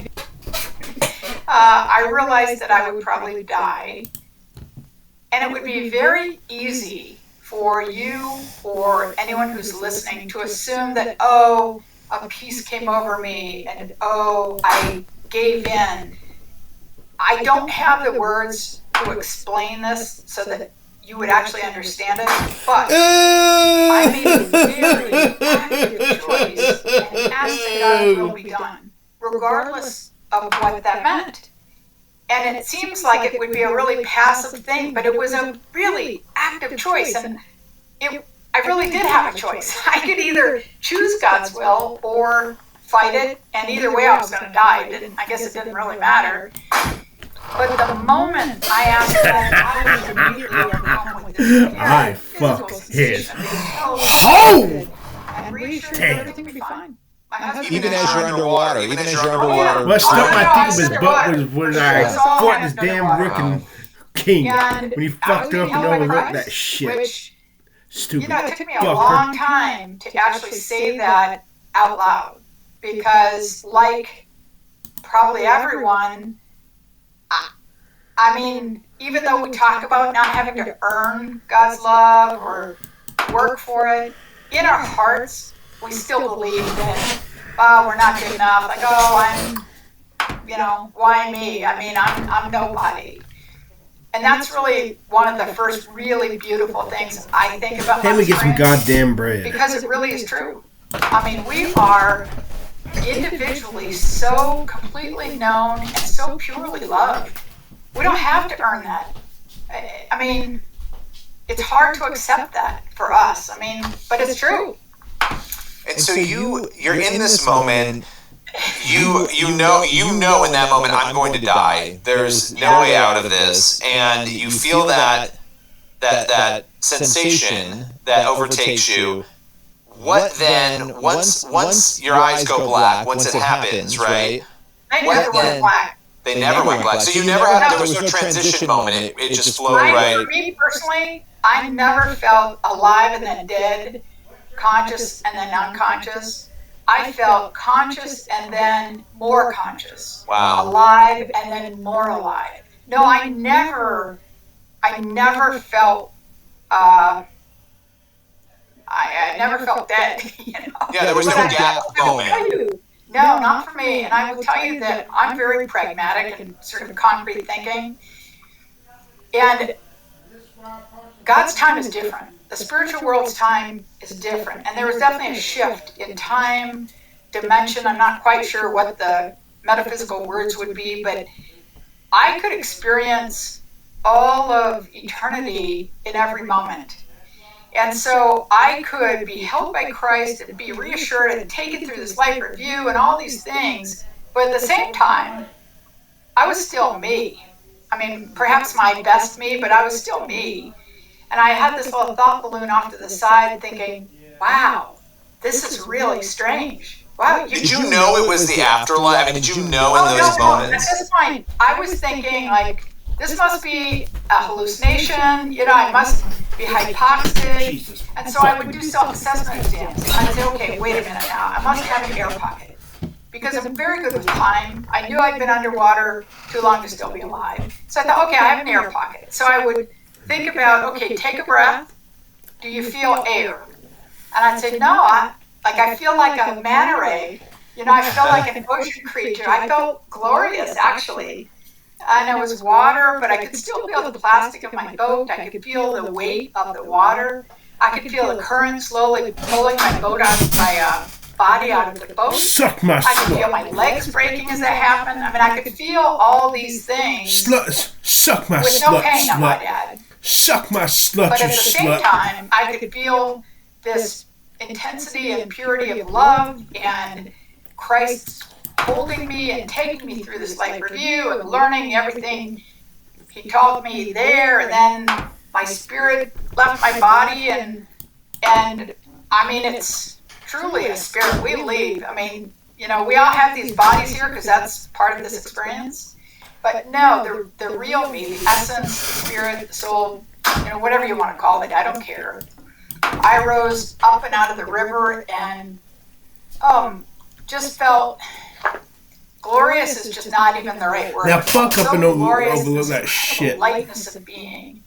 I realized that I would probably die. And it would be very easy for you or anyone who's listening to assume that, oh, a peace came over me and, oh, I gave in. I don't have the words to explain this so that you would actually understand it, but I made a very active choice and asked that God's will be done, regardless of what that meant. And it seems like it would be a really passive thing, but it was a really active choice, and I really did have a choice. I could either choose God's will or fight it, and either way I was going to die. I guess it didn't really matter. But the moment I asked that, I was immediately overcome with this. I fucked his hole! And reassured that everything would be fine. Even as you're underwater. What stuck my teeth in his butt was when I fought this damn Rickin' King. When he fucked up and overlooked that shit. Stupid. It took me a long time to actually say that out loud. Because, like probably everyone, I mean, even though we talk about not having to earn God's love or work for it, in our hearts, we still believe that, we're not good enough. Like, why me? I mean, I'm nobody. And that's really one of the first really beautiful things I think about. Can we get some goddamn bread? Because it really is true. I mean, we are individually so completely known and so purely loved. We don't have to earn that. I mean, it's hard to accept that for us. I mean, but it's true. And so you're in this moment. You know in that moment, I'm going to die. There's no way out of this, and you feel that sensation that overtakes you. What then? Once your eyes go black, once it happens, right? They never went black. They never went black. So you never had. There was no transition moment. It just flowed right. For me personally, I never felt alive and then dead, conscious and then unconscious. I felt conscious and then more conscious. Wow. Alive and then more alive. No, I never felt. I never felt dead. Yeah, there was no gap moment. No, not for me. And I will tell you that I'm very pragmatic and sort of concrete thinking. And God's time is different. The spiritual world's time is different. And there was definitely a shift in time, dimension. I'm not quite sure what the metaphysical words would be, but I could experience all of eternity in every moment. And so I could be held by Christ and be reassured and taken through this life review and all these things. But at the same time, I was still me. I mean, perhaps my best me, but I was still me. And I had this little thought balloon off to the side thinking, wow, this is really strange. Wow, did you know it was the afterlife? I mean, did you know in those moments? At this point, I was thinking, like, this must be a hallucination. You know, I must be hypoxic. And so I would do self-assessment exams. I'd say, okay, wait a minute now. I must have an air pocket. Because I'm very good with time. I knew I'd been underwater too long to still be alive. So I thought, okay, I have an air pocket. So I would think about, okay, take a breath. Do you feel air? And I'd say, no, I feel like a manta ray. You know, I feel like an ocean creature. I felt glorious, actually. And it was water, but I could still feel the plastic of my boat. I could feel the weight of the water. I could feel the current slowly pulling my boat out of my body out of the boat. Suck my I could feel my legs breaking as that happened. I mean, I could feel all these things. Suck my with slut. no pain, I slut. might add. Suck my slut, But you at the same slut. time, I could feel this intensity and purity of love and Christ holding me and taking me through this life review and learning everything he taught me there. And then my spirit left my body, and I mean, it's truly a spirit. We leave. I mean, you know, we all have these bodies here because that's part of this experience. But no, the real me, the essence, the spirit, the soul, you know, whatever you want to call it, I don't care. I rose up and out of the river and just felt glorious is just not even the right word. Now fuck up and glorious, overlook this that shit. lightness of being.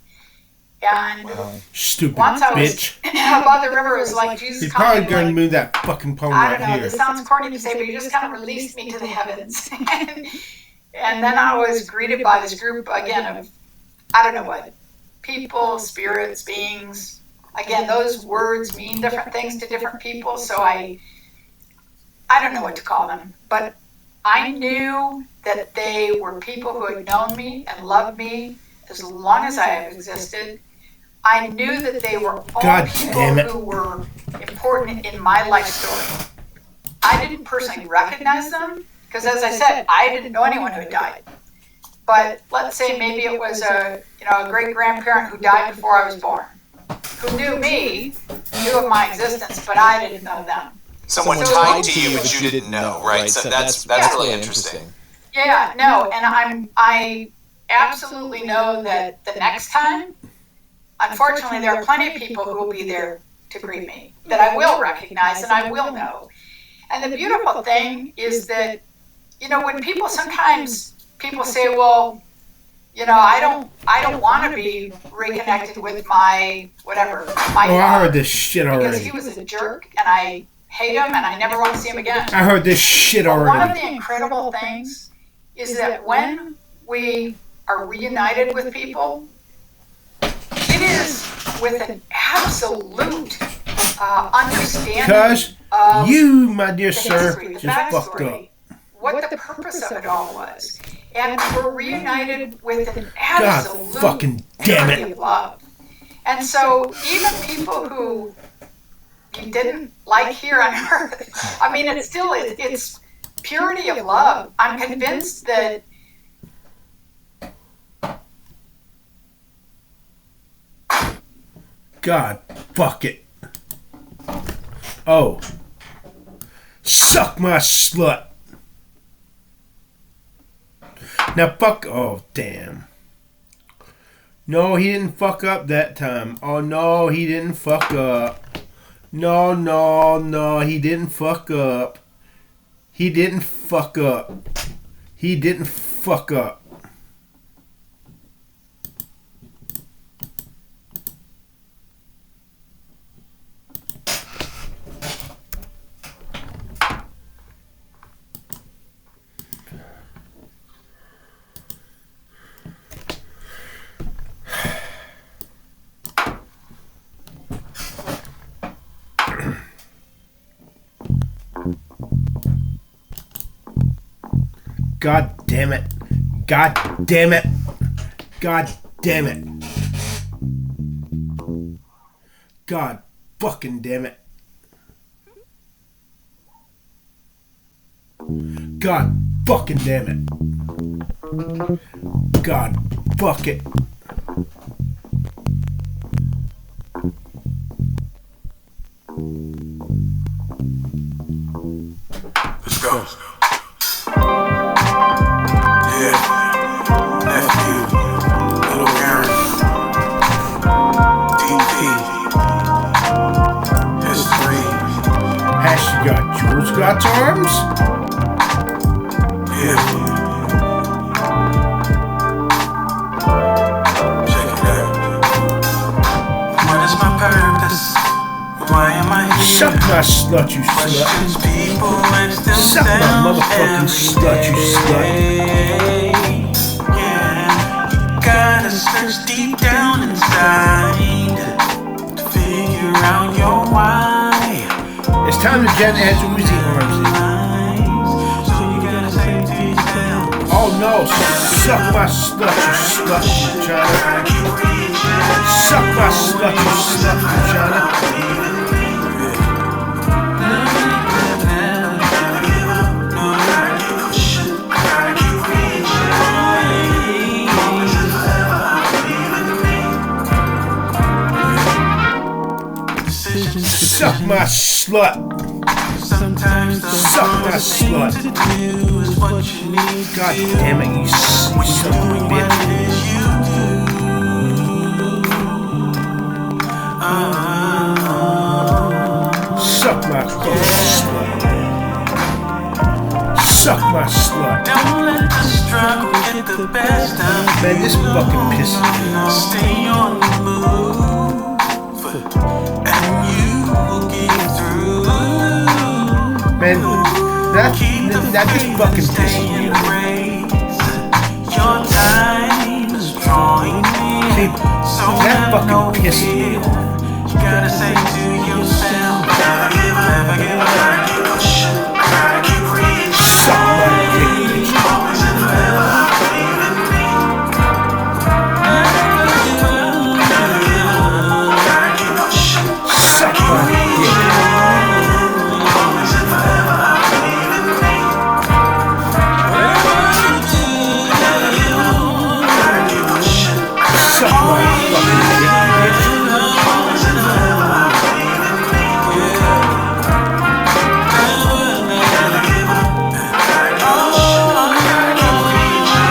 And Stupid once I was bitch. above the river, it was like Jesus He's probably coming, going to like, move that fucking poem I right don't know, here. this sounds corny to say, but he just kind of released me to the heavens. And then I was greeted by this group, again, of, I don't know what, people, spirits, beings. Again, those words mean different things to different people, so I don't know what to call them. But I knew that they were people who had known me and loved me as long as I have existed. I knew that they were all God people damn it. who were important in my life story. I didn't personally recognize them, because as I said, I didn't know anyone who died. But let's say maybe it was a great-grandparent who died before I was born, who knew me, knew of my existence, but I didn't know them. Someone tied to you, but you didn't know, right? So that's really interesting. Yeah, no, and I absolutely know that the next time, unfortunately, there are plenty of people who will be there to greet me, that I will recognize and I will know. And the beautiful thing is that, you know, when sometimes people say, well, you know, I don't want to be reconnected with my whatever. My I heard this shit because already. he was a jerk and I hate him and I never want to see him again. I heard this shit But one of already. the incredible things is that when we are reunited with people, it is with an absolute understanding Because of you, my dear the sir, history, the just fucked backstory, up. what the purpose of it all was. And we're reunited with an God absolute fucking damn purity it. of love. And so even people who you didn't like here on earth, I mean, it's still, it's purity of love. I'm convinced that God, fuck it. Oh. Suck my slut. Now fuck, oh damn. No, he didn't fuck up that time. Oh no, he didn't fuck up. No, he didn't fuck up. He didn't fuck up. He didn't fuck up. God damn it. God damn it. God damn it. God fucking damn it. God fucking damn it. God fuck it. Let's go. Yeah. Nephew. Little Aaron. DP. History. Has she got Jules got arms? Yeah. Check it out. What is my purpose? Why am I here? Suck my slut, you slut. Suck my motherfucking slut, you slut. Yeah, you gotta search deep down inside to figure out your why. It's time to Jen has Uzi arms in. So you gotta say to yourself, oh no, suck my slut, you slut, China. Suck my slut, you slut, China. Suck my slut. Suck my slut. God damn it, you son of a bitch. Suck my fucking slut. Suck my slut. Don't let the struggle get the best of you. Man, this fucking pisses me off. Stay on the move. And you will get through. Man, that just fucking pisses me off. Your time is drawing near. See, so that fucking pisses me off. You gotta say to yourself, never give up, never give up, gotta keep pushing, gotta keep reaching. Suck my dick, bitch. Always and forever, believe in me. Never give up, never give up, gotta keep pushing. Suck my dick. Always and forever, believe in me. Whatever you do, never give up, gotta keep pushing. Suck my fucking dick, bitch. Always and forever, believe in me. Never give up, gotta keep pushing, gotta keep reaching.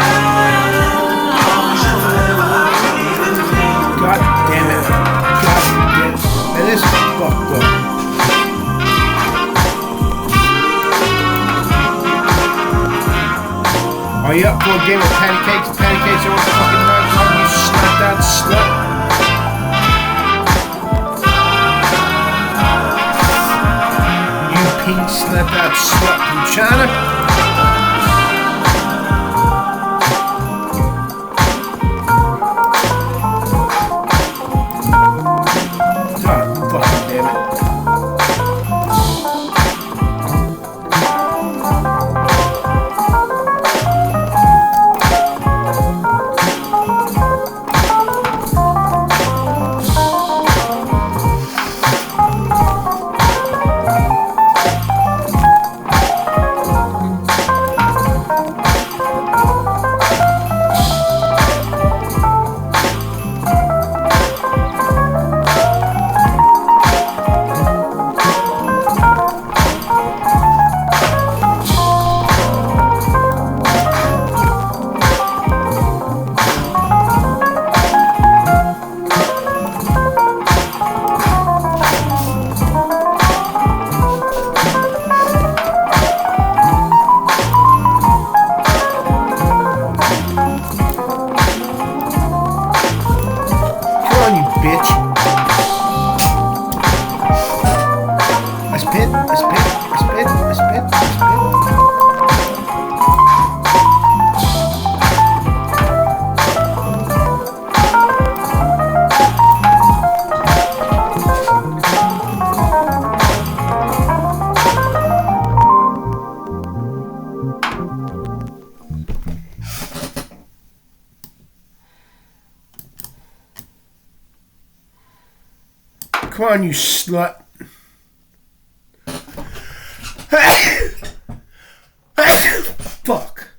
Always and forever, believe in me. God damn it. God damn it. And this is fucked up. Are you up for a game of pancakes? Pancakes are all fucking night, you snapped out slut. You pink snapped out slut from China. God fucking damn it. Come on, you slut. Fuck.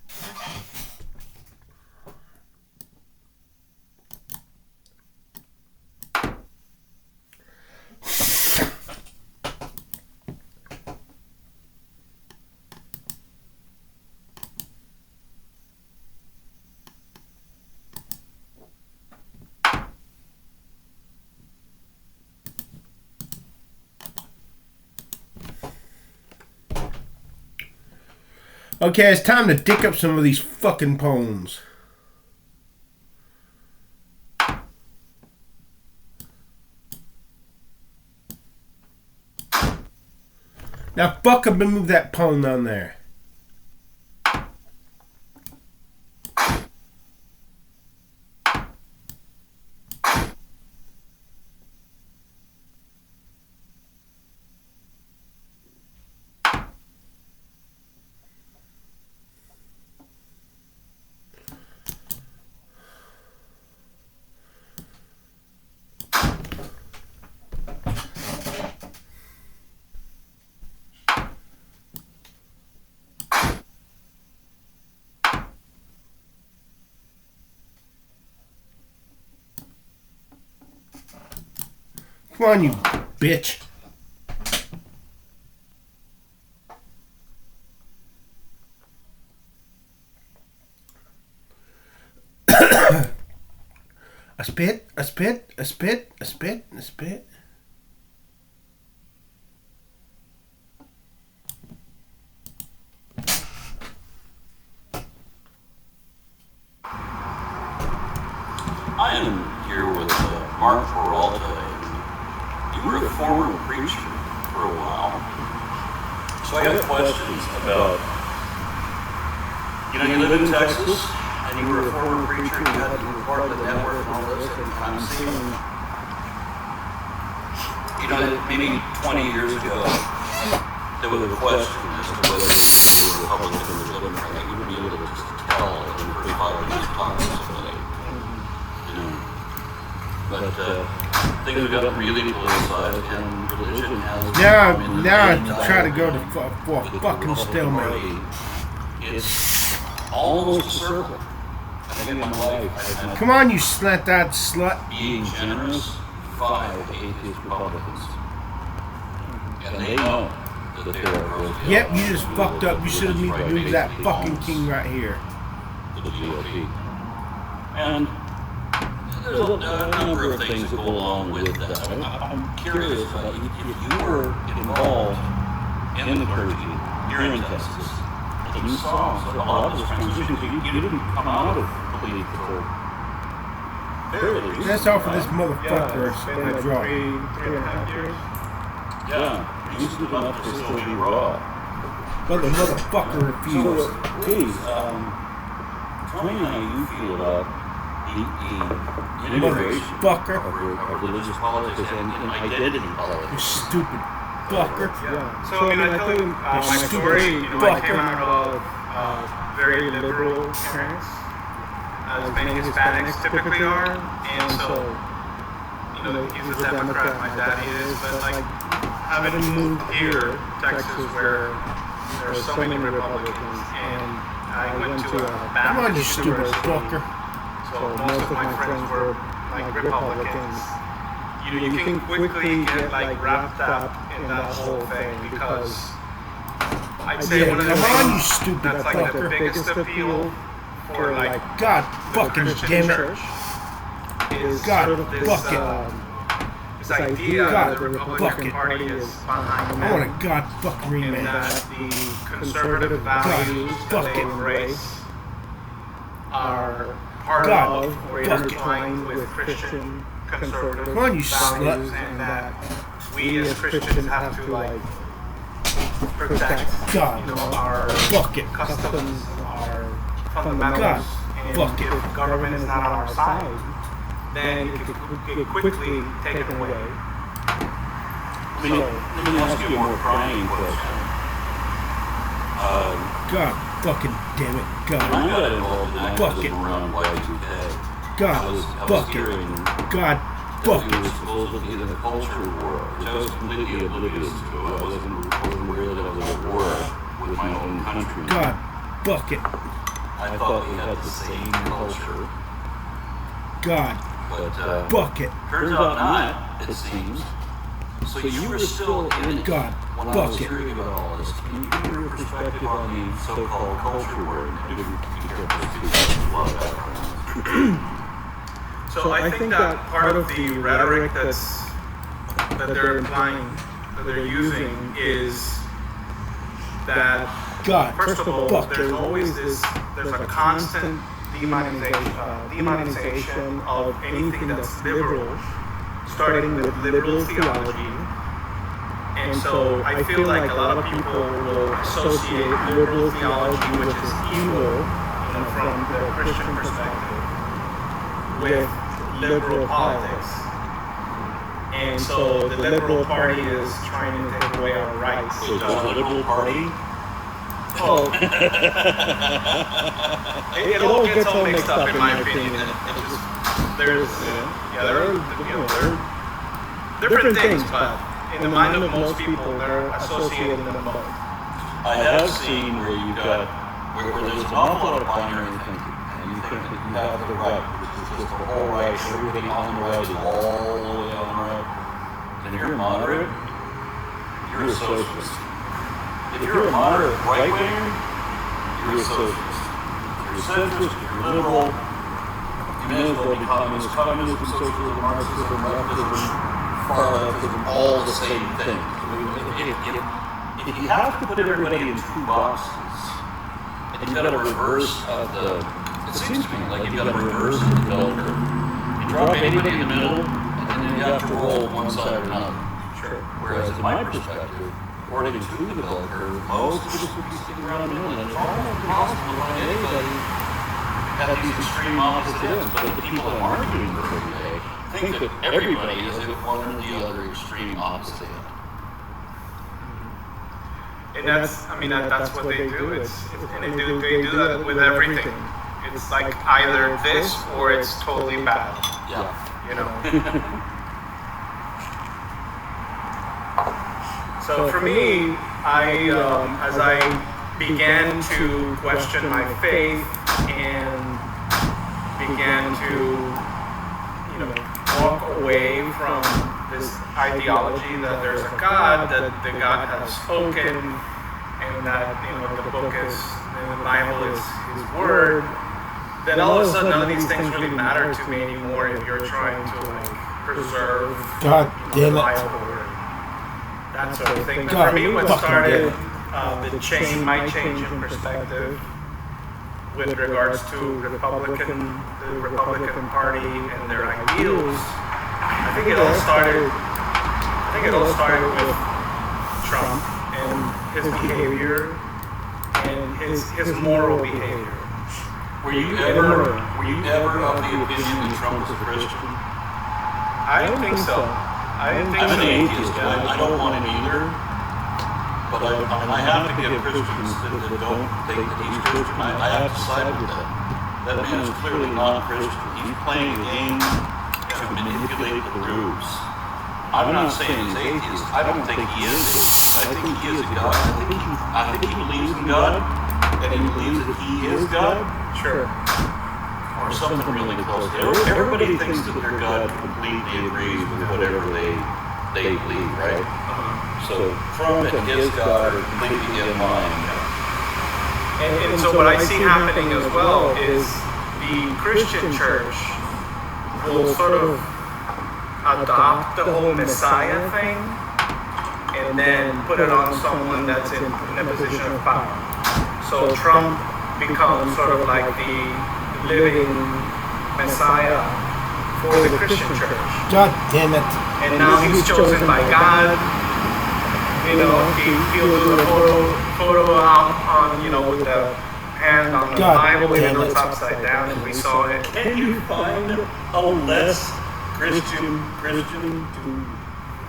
Okay, it's time to dick up some of these fucking poems. Now fuck up and move that poem down there. Come on, you bitch. A spit, a spit, a spit, a spit, a spit. I am here with Mark Peralta. You were a former preacher for a while. So I got questions about, you live in Texas, and you were a former preacher, you had to be part of the network and all this, and I'm seeing, maybe 20 years ago, there was a question as to whether you were Republican or Democrat. You would be able to just tell in 35 minutes talk to somebody. But things have gotten really politicized, and religion has... Now I try to go to for a fucking stalemate. It's almost a circle. I think in my life, I've Come on, you slant-eyed slut. being generous, 5 atheist Republicans. And they know that they are broken. Yep, you just fucked up. You should have moved that fucking king right here. The GOP. And there's a number of things that go along with that. I'm curious about if you were involved in the clergy here in Texas, and you saw a lot of this transition, you didn't come out of the league for fairly recently. That's all for this motherfucker. Yeah, drop. 3.5 years. Yeah, you stood enough to still be raw. But the motherfucker refused. So, please, tell me how you feel about the integration of religious politics and identity politics. You stupid fucker. Yeah. So, I told you my story. I came out of very liberal parents, as many Hispanics typically are, and so, he's a Democrat, my daddy is, but having moved here, Texas, where there are so many Republicans, and I went to a Baptist university. So most of my friends were Republicans. You can quickly get wrapped up in that whole thing because I'd say one of the things that's the biggest appeal for God fucking Christian damn it. church is God sort of this idea that the Republican Party is behind them. I want a God fucking and rematch. that the conservative values that they embrace are part of or intertwined with Christian conservative Come on, you values, slut. and that we as Christians have to protect God, our customs, our fundamentals, and if government is not on our side, then it could get quickly taken away. Let me ask you a more prying question. God fucking damn it. God. When I got involved in Fuck it. activism around Y2K, God I was fucking. hearing God Fuck he was supposedly in the culture war, which I was completely oblivious to. I wasn't aware that I was at war with my own country. God, fuck it. I thought we had the same culture. God, but fuck it. Turns out not, it seems. So you were still in it God, when I was hearing about all this. Can you give me your perspective on the so-called culture war? So I think that part of the rhetoric that they're implying, that they're using, is that God, first of all, there's always there's a constant demonization of anything that's liberal, starting with liberal theology. And so I feel like a lot of people will associate liberal theology, which is evil, from the Christian perspective, with liberal politics. And so the Liberal Party is trying to take away our rights. So the Liberal Party? Oh. it all gets all mixed up, in my opinion. There are different things, but in the mind of most people, they're associating them both. I have seen where you've got, where there's an awful lot of binary thinking, and you think that you have the right, which is just the whole right, everybody on the right is all the way on the right. And if you're moderate, you're a socialist. If you're a moderate right-winger, you're a socialist. If you're a centrist, if you're liberal, you may as well be communist. Communism, socialism, Marxism, leftism, far leftism, all the same things. If you have to put everybody in two boxes, and you've got a reverse of the, it seems to me like you've got a reverse of the bell curve. You drop anybody in the middle, and then you have to roll one side or another. Sure. Whereas in my perspective, according to the bell curve, most of us would be sitting around the middle, and it's almost impossible to find anybody have these extreme opposite ends. But the people that aren't doing this every day think that everybody is at one or the other extreme opposite end. And that's what they do. They do that with everything. It's like either this or it's totally bad. Yeah. You know. So for me, as I began to question my faith and began to, walk away from this ideology that there's a God, that the God has spoken, and that the book is, the Bible is His Word, then all of a sudden none of these things really matter to me anymore if you're trying to preserve God damn it. the Bible or that sort of thing. But for me, what started my change in perspective with regards to the Republican Party and their ideals, I think it all started with Trump and his behavior and his moral behavior. Were you ever of the opinion that Trump was a Christian? I don't think so. I'm an atheist, and I don't want him either. But I have to give Christians that don't think that he's Christian. I have to side with that. That man is clearly not Christian. He's playing a game to manipulate the groups. I'm not saying he's atheist. I don't think he is atheist. I think he is a God. I think he believes in God, and he believes that he is God. Sure. Or something really close. Everybody thinks that their God completely agrees with whatever they believe, right? So Trump and his God are completely in line. And so what I see happening as well is the Christian church will sort of adopt the whole Messiah thing and then put it on someone that's in a position of power. So Trump becomes sort of like the living Messiah for the Christian church. God damn it. And now he's chosen by God. He'll do the photo out on, with the hand on the Bible, even though it's upside down, and we saw it. Can you find a less Christian to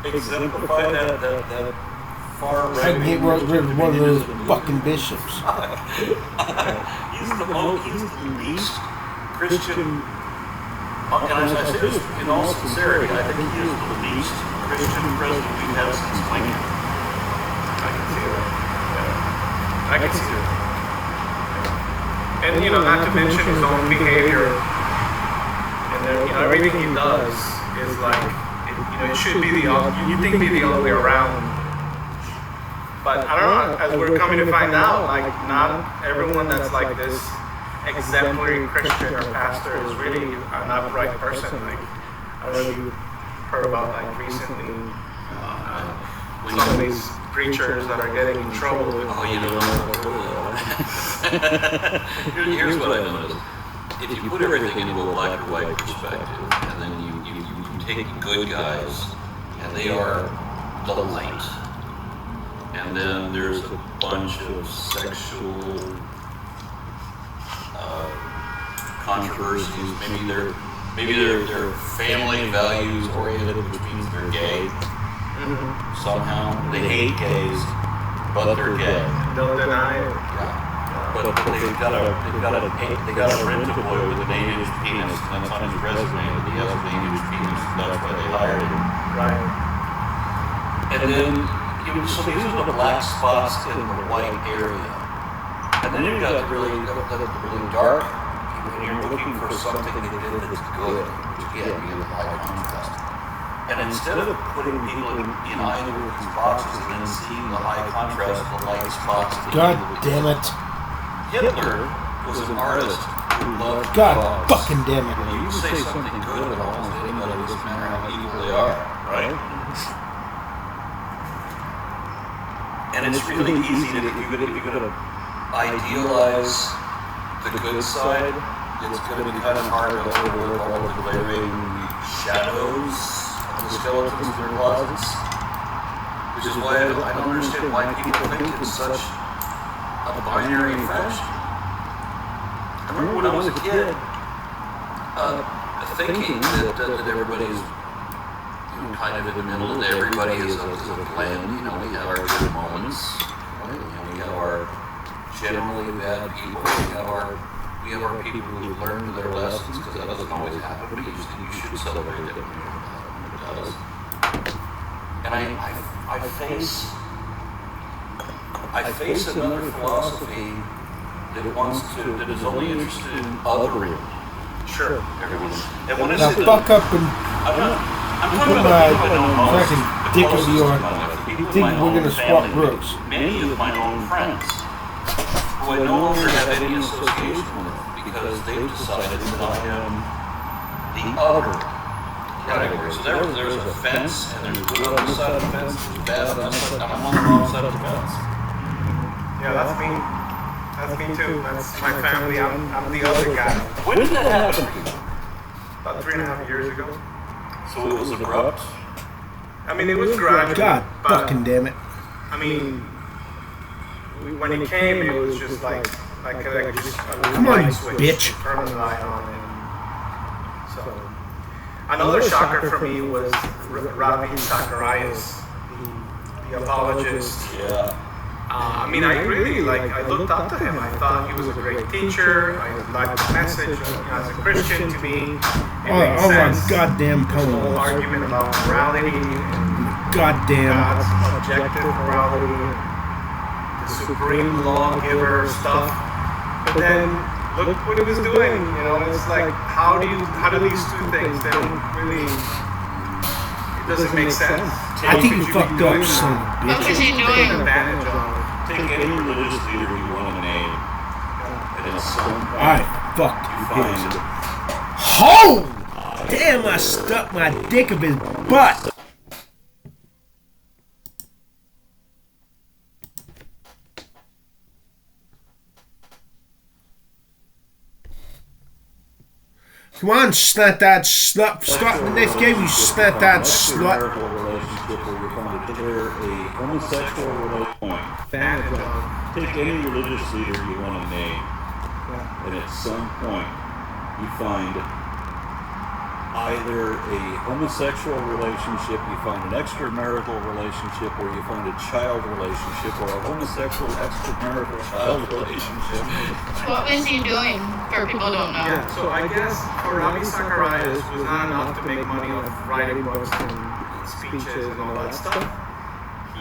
exemplify that far right? I can get one of those fucking bishops. He's the least Christian And as I say this in all sincerity, I think he is the least Christian president we've had since Lincoln. I can see that. Yeah. I can see that. And not to mention his own behavior, and then everything he does is like, it should be you think be the other way around. But I don't know. As we're coming to find out, like not everyone that's like this exemplary Christian or pastor is really an upright person. Like I really heard about like recently some of these preachers that are getting in trouble. Here's what I noticed. If you put everything into a black or white perspective, and then you take good guys, and they are the light, and then there's a bunch of sexual controversies. Maybe they're family values oriented, which means they're gay. Somehow they hate gays, but they're gay. Don't deny it. Yeah. But they've got a rent-a-boy with an 8-inch penis, and that's on his resume that he has an 8-inch penis. That's why they hired him. Right. And then, so these are the black spots in the white area. And then you've got the really dark, and you're looking for something they did that's good, which again, you get high contrast. And instead of putting people in either of these boxes and then seeing the high contrast, the light spots, God damn it. Hitler was an artist who loved God dogs. fucking damn it. You can say something good about almost anybody, it doesn't matter how evil they are, right? And it's really easy to, if you're going to idealize the good side, it's going to be kind of hard to overlook all the glaring shadows of the skeletons in their closets. Which is why I don't understand why people think it's such a binary fashion. I remember when I was a kid, thinking that everybody's kind of in the middle, that everybody is a blend. We have our good moments, right? We have our generally bad people. We have our people who learn their lessons, because that doesn't always happen, but you should celebrate it when it does. And I face another philosophy that is only interested in othering. Sure. Everyone. And when I Now say fuck up and I'm put talking my about people I know most, fucking the dick closest in your to my life, people in think my we're own gonna swap family, brooks. Many of my own friends, who I no longer have any association with, because they've decided that I am the other category. So there's a fence, and there's good on this side of the fence, there's bad on this side, and I'm on the wrong side of the fence. Yeah, that's me. That's me too. That's my family. I'm the other guy. When did that happen to you? About 3.5 years ago. So it was abrupt? I mean, it was gradual. God fucking damn it. I mean, when it came, it was just like just Come on, bitch. Turn the light on. And so, another shocker for me was Ravi Zacharias, the apologist. Yeah. I mean, I looked up to him. I thought he was a great teacher. I liked the message. As a Christian, to me, it made my sense. goddamn The whole poem. argument about morality and Goddamn. God's objective morality, the supreme lawgiver stuff. But then look what he was doing. It's like how do these two things? They don't really. It doesn't make sense. I think you fucked up, son of a bitch. What was he doing? Advantage of. Take any religious leader you want to name, and in some point, I fucked you find Oh! Damn, I stuck my dick up his butt. Come on, slut that slut. Start the next game, you slut that slut. relationship where you find either a homosexual relationship. Take any religious leader you want to name, and at some point you find either a homosexual relationship, you find an extramarital relationship, or you find a child relationship, or a homosexual extramarital child relationship. What was he doing? for people who don't know. Yeah, so I guess for Ravi Zacharias was not enough to make money off writing books and speeches and all that stuff.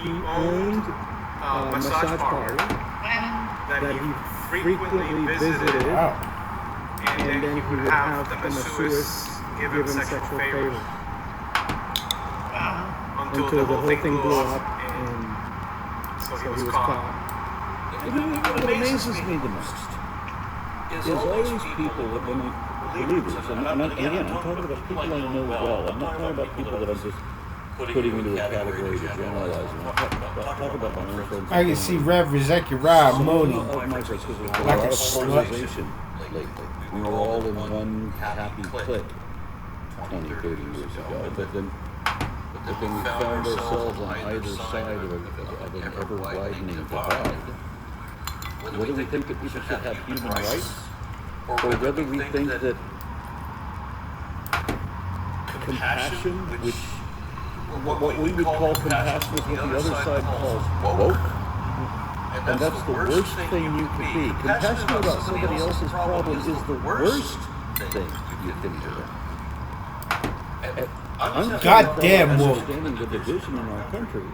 He owned a massage parlor that he frequently visited, and then he would have the masseuses give him sexual favors. Until the whole thing blew up, and so he was caught. What amazes me the most is all these people that when believers, and I'm talking about people I know well. I'm not talking about people that I'm just putting into a category to generalize. I'm talking about my own friends. I can see Reverend Zechariah moaning like like a slut. Lately. We were all in one happy clique 20, 30 years ago, but then we found ourselves on either side of an ever-widening divide. Whether we think that people should have human rights, or whether we think that compassion, which what we would call compassion is what the other side calls woke, and that's the worst thing you can be. Compassion about somebody else's problem is the worst thing you can do. I'm goddamn woke. Understanding the division in our country.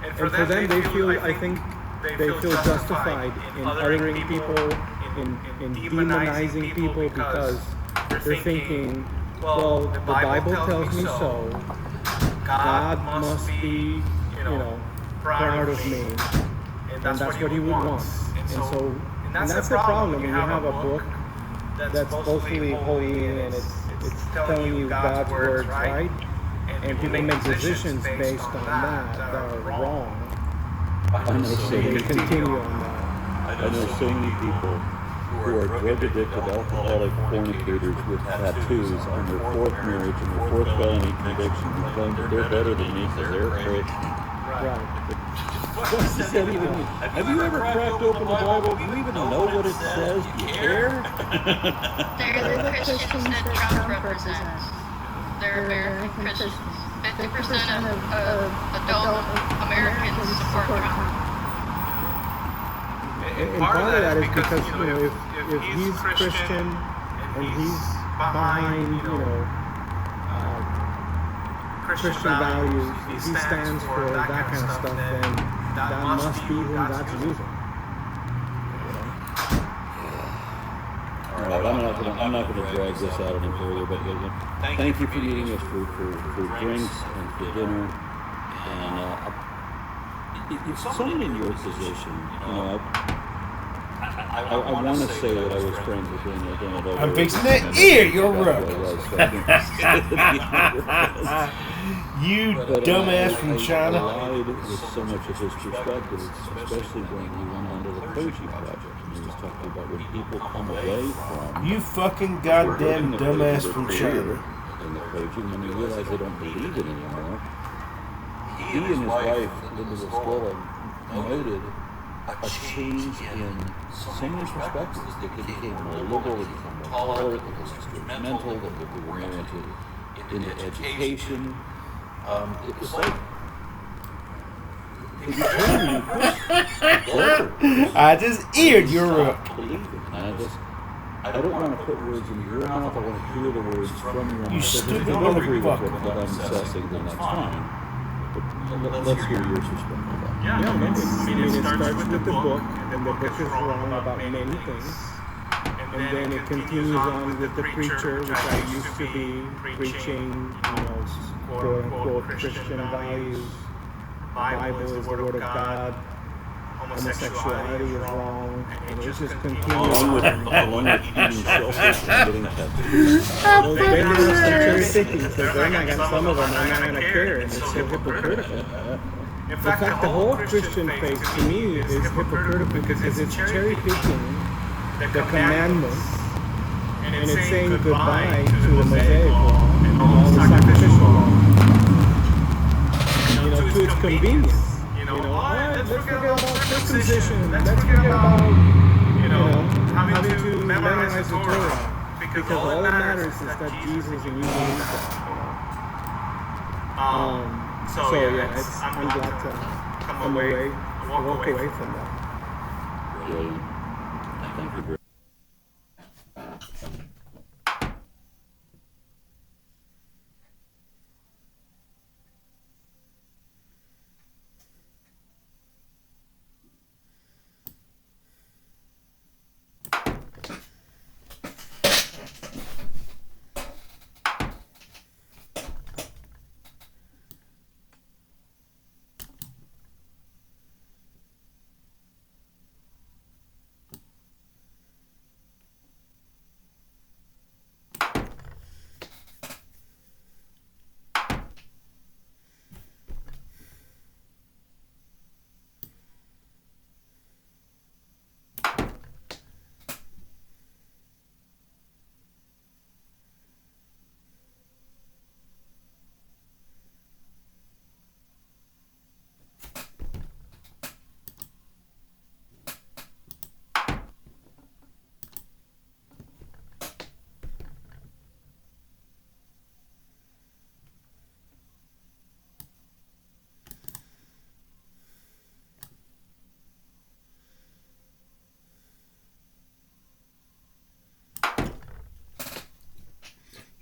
And for them, they feel, I think, they feel justified in othering people, in demonizing people, because they're thinking, well, the Bible tells me so. God must be, proud of me, and that's what He would want. And that's the problem. When you have a book that's supposedly holy and it's telling you God's words, right? And people make decisions based on that are wrong. I know so many continue on that. I know so many people who are drug-addicted, alcoholic fornicators with tattoos on their fourth marriage and their fourth felony conviction who claim that they're better than me because they're afraid. Right. What does that even mean? Have you ever cracked open the Bible? Do you even know what it says? Do you care? They're the Christians that Trump represents. They're American Christians. 50% of adult Americans support Trump. And part of that is because, if he's Christian and he's behind, Christian values, if he stands for that kind of stuff, then that must be who God's using. All right, I'm not going to drag this out any further, but thank you for meeting us for drinks and for dinner. And if someone in your position, I want to say that I was friends with Daniel. I'm fixing to ear your rook. You dumbass from China. Allied with so much of his perspectives, especially when he went on to the Koji Project. And he was talking about when people come away from... You fucking goddamn dumbass from China. In the Koji, when they realize they don't believe it anymore, he and his wife, Linda Scola, noted a change in so many perspectives. That they became more liberal, they became more tolerant, they became experimental, that they were more into education. It was like... I just eared your rook. I don't want to put words in your mouth, I want to hear the words from your mouth. You stupid if you don't agree with what I'm assessing, then that's fine. But let's hear your perspective on that. Yeah, it starts with the book, and the book is wrong about many things. And then it continues on with the preacher, which I used to be, preaching, quote-unquote Christian values. The Bible is the Word of God. Homosexuality is wrong. And it just continues along with eating shellfish and getting tattoos. Well, they do some cherry picking, because some of them are not going to care, and it's so hypocritical. In fact, the whole Christian faith, to me, is hypocritical because it's cherry picking the commandments, and it's saying goodbye to the Mosaic law and all the sacrificial law. To its convenience. Let's forget about circumcision. Let's forget about, having to memorize the Torah. Because all that matters is that Jesus and you believe that. I'm glad to walk away from that. Brilliant. Thank you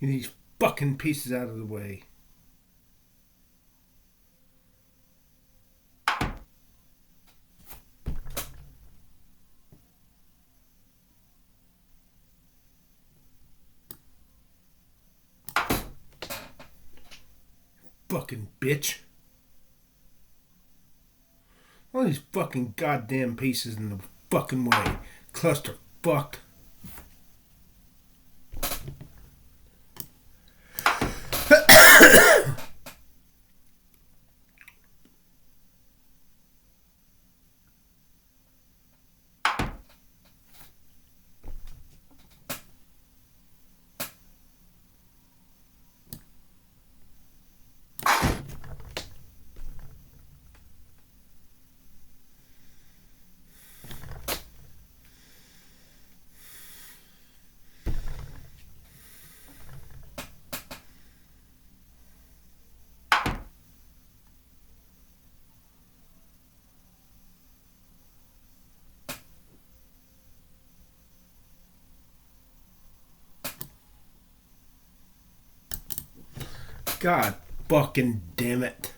Get these fucking pieces out of the way. Fucking bitch. All these fucking goddamn pieces in the fucking way. Cluster fucked. God fucking damn it.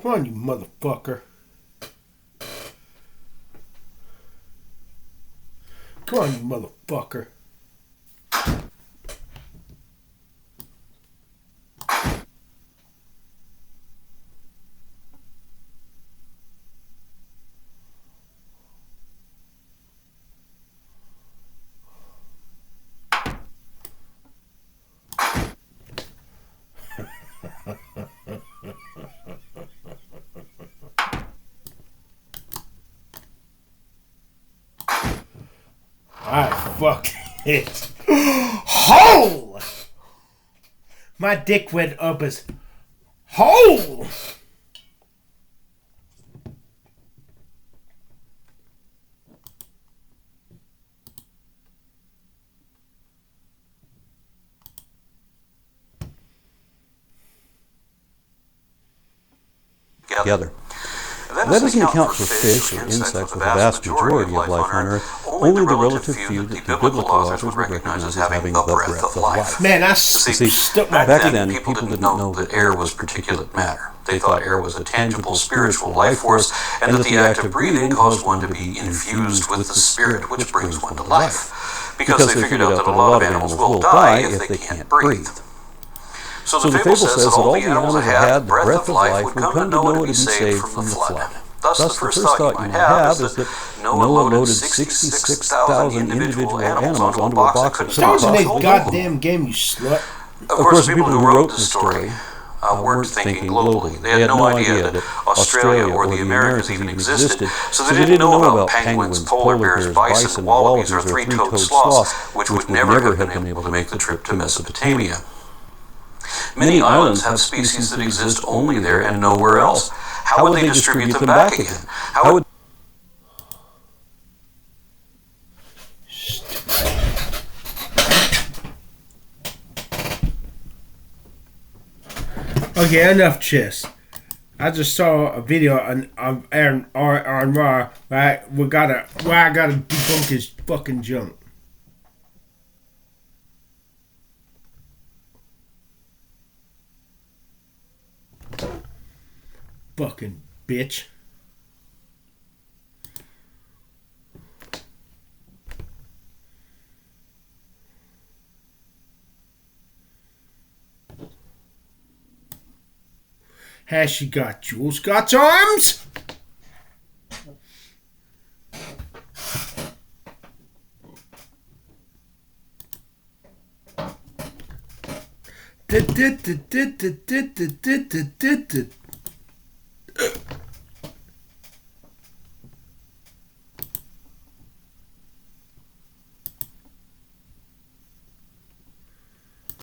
Come on, you motherfucker. Come on, you motherfucker. Fuck it. Hole! My dick went up as hole! Together. That doesn't account for fish or insects with the vast majority of life on Earth, only the relative few that the biblical authors would recognize as having the breath of life. Man, I see, back then, people didn't know that air was particulate matter. They thought air was a tangible spiritual life force, and that the act of breathing caused one to be infused with the spirit which brings one to life. Because they figured out that a lot of animals will die if they can't breathe. So the fable says that all the animals that had the breath of life would come to know to be saved from the flood. Thus, the first thought you might have is that Noah loaded 66,000 individual animals onto a box that That was a goddamn game, you slut. Of course, the people who wrote the story weren't thinking globally. They had no idea that Australia or the Americas even existed, so they didn't know about penguins, polar bears, bison, wallabies, or three-toed sloths, which would never have been able to make the trip to Mesopotamia. Many islands have species that exist only there and nowhere else. How would they distribute them back again? How would Okay, enough chess. I just saw a video on Aaron Raw where I gotta debunk his fucking junk. Fucking bitch. Has she got Jules got arms?